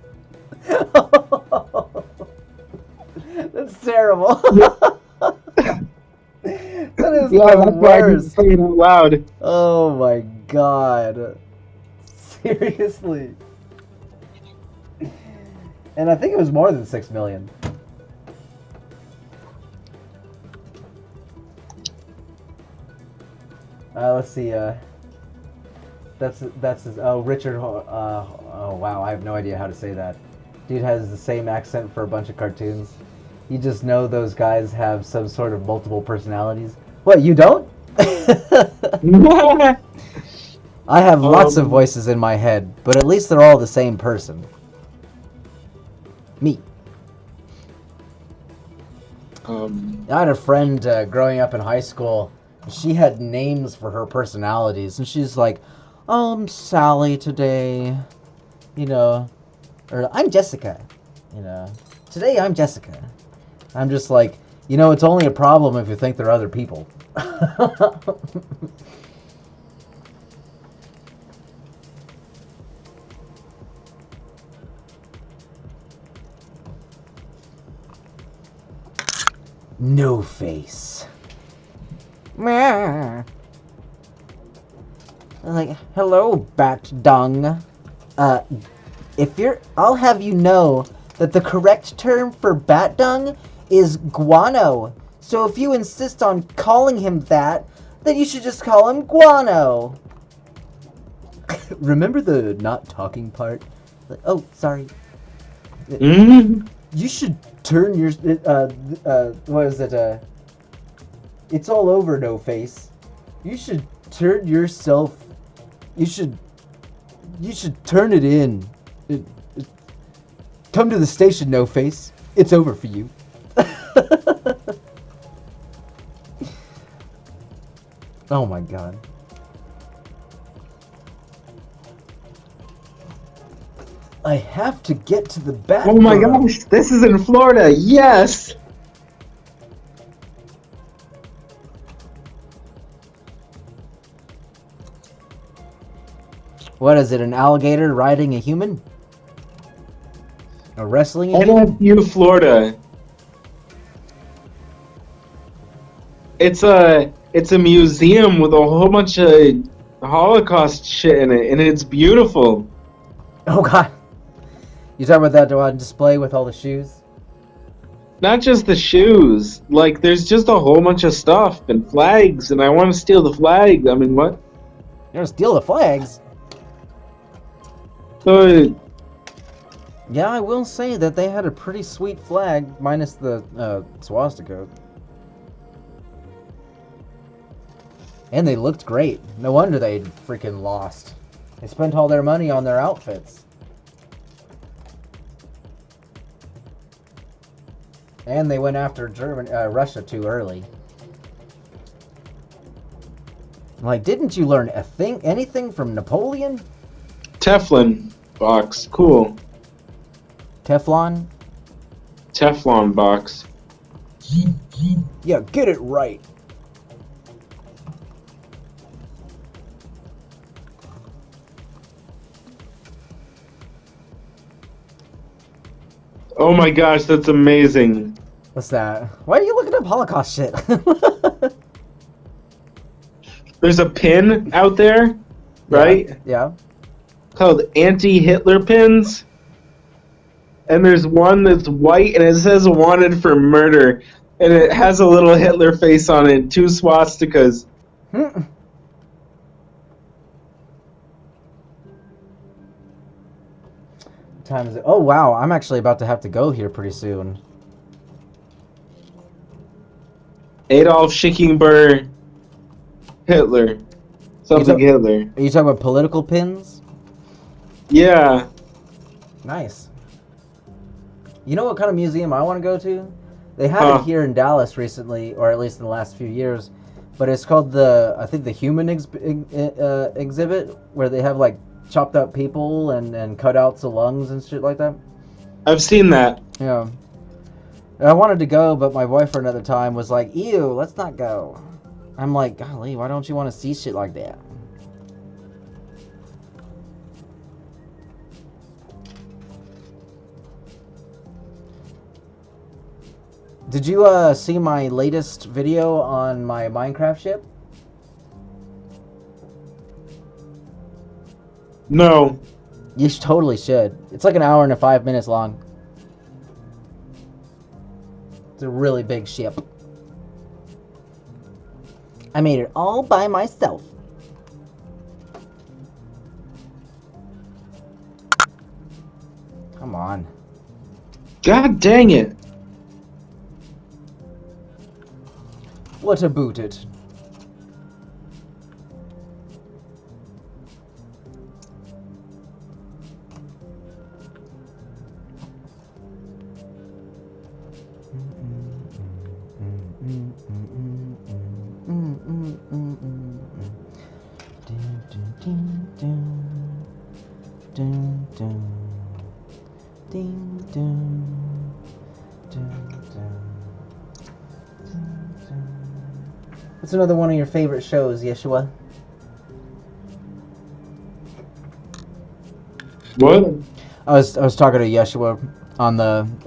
That's terrible. That is Yeah, the that's why I didn't worst. say it out loud. Oh my god. Seriously. And I think it was more than 6 million. Let's see. That's his. Oh, Richard. Oh wow, I have no idea how to say that. Dude has the same accent for a bunch of cartoons. You just know those guys have some sort of multiple personalities. What, you don't? I have lots of voices in my head, but at least they're all the same person. Me. I had a friend growing up in high school. She had names for her personalities, and she's like, "Oh, I'm Sally today," you know, or "I'm Jessica," you know. "Today I'm Jessica." I'm just like, you know, it's only a problem if you think they're other people. No face. Meh. Like, hello, bat dung. I'll have you know that the correct term for bat dung is guano. So if you insist on calling him that, then you should just call him Guano. Remember the not talking part? Like, oh, sorry. You should turn your what is it? It's all over, no face. You should turn yourself. You should turn it in. Come to the station, no face. It's over for you. Oh my god. I have to get to the bat. Oh my burrow. gosh, this is in Florida. Yes. What is it? An alligator riding a human? A wrestling a human? NFU, Florida. It's a museum with a whole bunch of Holocaust shit in it, and it's beautiful. Oh god. You talking about that on display with all the shoes? Not just the shoes. Like, there's just a whole bunch of stuff and flags, and I want to steal the flag. I mean, what? You're gonna steal the flags? So, Yeah, I will say that they had a pretty sweet flag, minus the swastika. And they looked great. No wonder they freaking lost. They spent all their money on their outfits. And they went after Russia too early. Like, didn't you learn anything from Napoleon? Teflon box. Cool. Teflon? Teflon box. Yeah, get it right. Oh my gosh, that's amazing. What's that? Why are you looking up Holocaust shit? There's a pin out there, right? Yeah. Called anti-Hitler pins. And there's one that's white and it says wanted for murder. And it has a little Hitler face on it, 2 swastikas. Time is it? Oh wow, I'm actually about to have to go here pretty soon. Adolf Schickenberg Hitler. Something Hitler. Are you talking about political pins? Yeah. Nice. You know what kind of museum I want to go to? They had it here in Dallas recently, or at least in the last few years. But it's called I think the Human exhibit, where they have like chopped up people and cutouts of lungs and shit like that. I've seen that. Yeah. I wanted to go, but my boyfriend at the time was like, ew, let's not go. I'm like, golly, why don't you want to see shit like that? Did you see my latest video on my Minecraft ship? No. You totally should. It's like an hour and 5 minutes long. It's a really big ship. I made it all by myself. Come on. God dang it. What about it? What's another one of your favorite shows, Yeshua? What? I was talking to Yeshua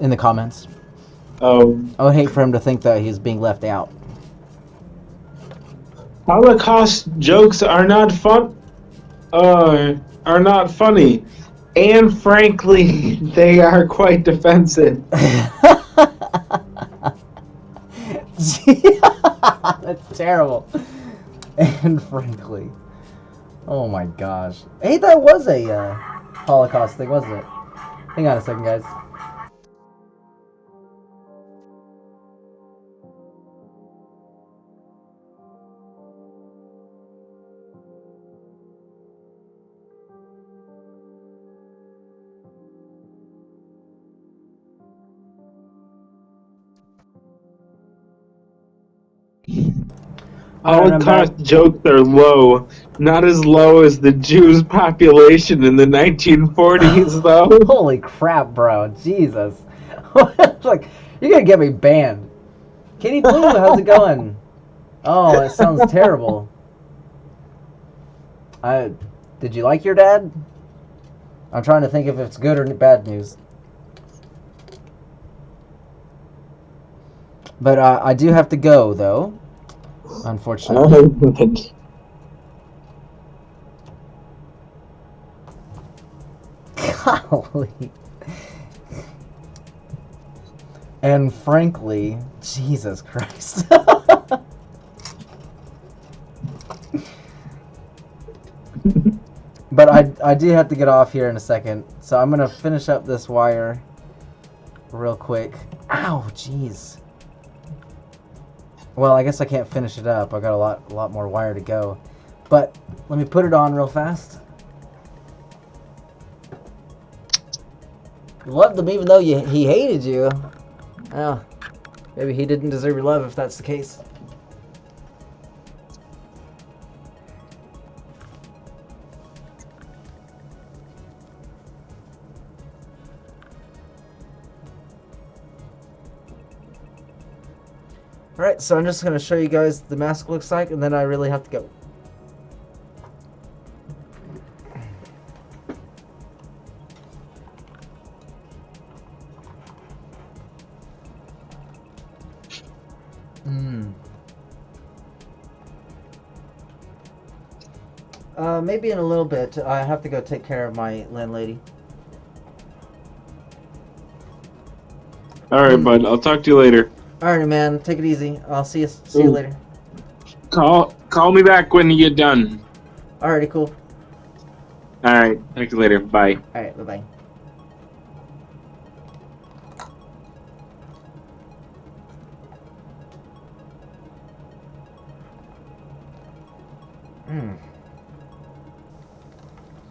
in the comments. Oh. I would hate for him to think that he's being left out. Holocaust jokes are not funny. And frankly, they are quite defensive. That's terrible. And frankly. Oh my gosh. Hey, that was a Holocaust thing, wasn't it? Hang on a second, guys. Holocaust jokes are low. Not as low as the Jews' population in the 1940s, though. Holy crap, bro. Jesus. Like, you're gonna get me banned. Kitty Blue, how's it going? Oh, it sounds terrible. Did you like your dad? I'm trying to think if it's good or bad news. But I do have to go, though. Unfortunately. Golly. And frankly, Jesus Christ. But I do have to get off here in a second, so I'm gonna finish up this wire real quick. Ow, jeez. Well, I guess I can't finish it up. I got a lot more wire to go. But let me put it on real fast. You loved him even though he hated you. Well, maybe he didn't deserve your love if that's the case. Alright, so I'm just going to show you guys the mask looks like, and then I really have to go. Maybe in a little bit. I have to go take care of my landlady. Alright, bud. I'll talk to you later. Alright, man. Take it easy. I'll see you later. Call me back when you get done. Alrighty, cool. Alright. Talk to you later. Bye. Alright, bye-bye.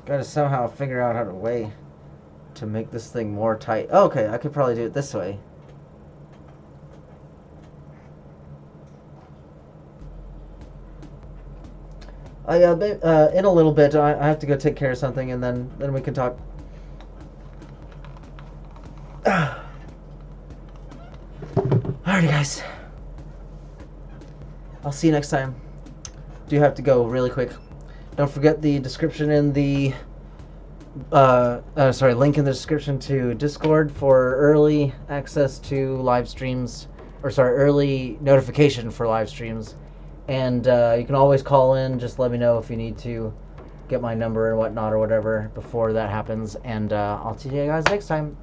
Gotta somehow figure out how to way to make this thing more tight. Oh, okay, I could probably do it this way. In a little bit, I have to go take care of something, and then we can talk. Alrighty, guys. I'll see you next time. Do have to go really quick. Don't forget the description in the link in the description to Discord for early access to live streams, early notification for live streams. And you can always call in. Just let me know if you need to get my number and whatnot or whatever before that happens. And I'll see you guys next time.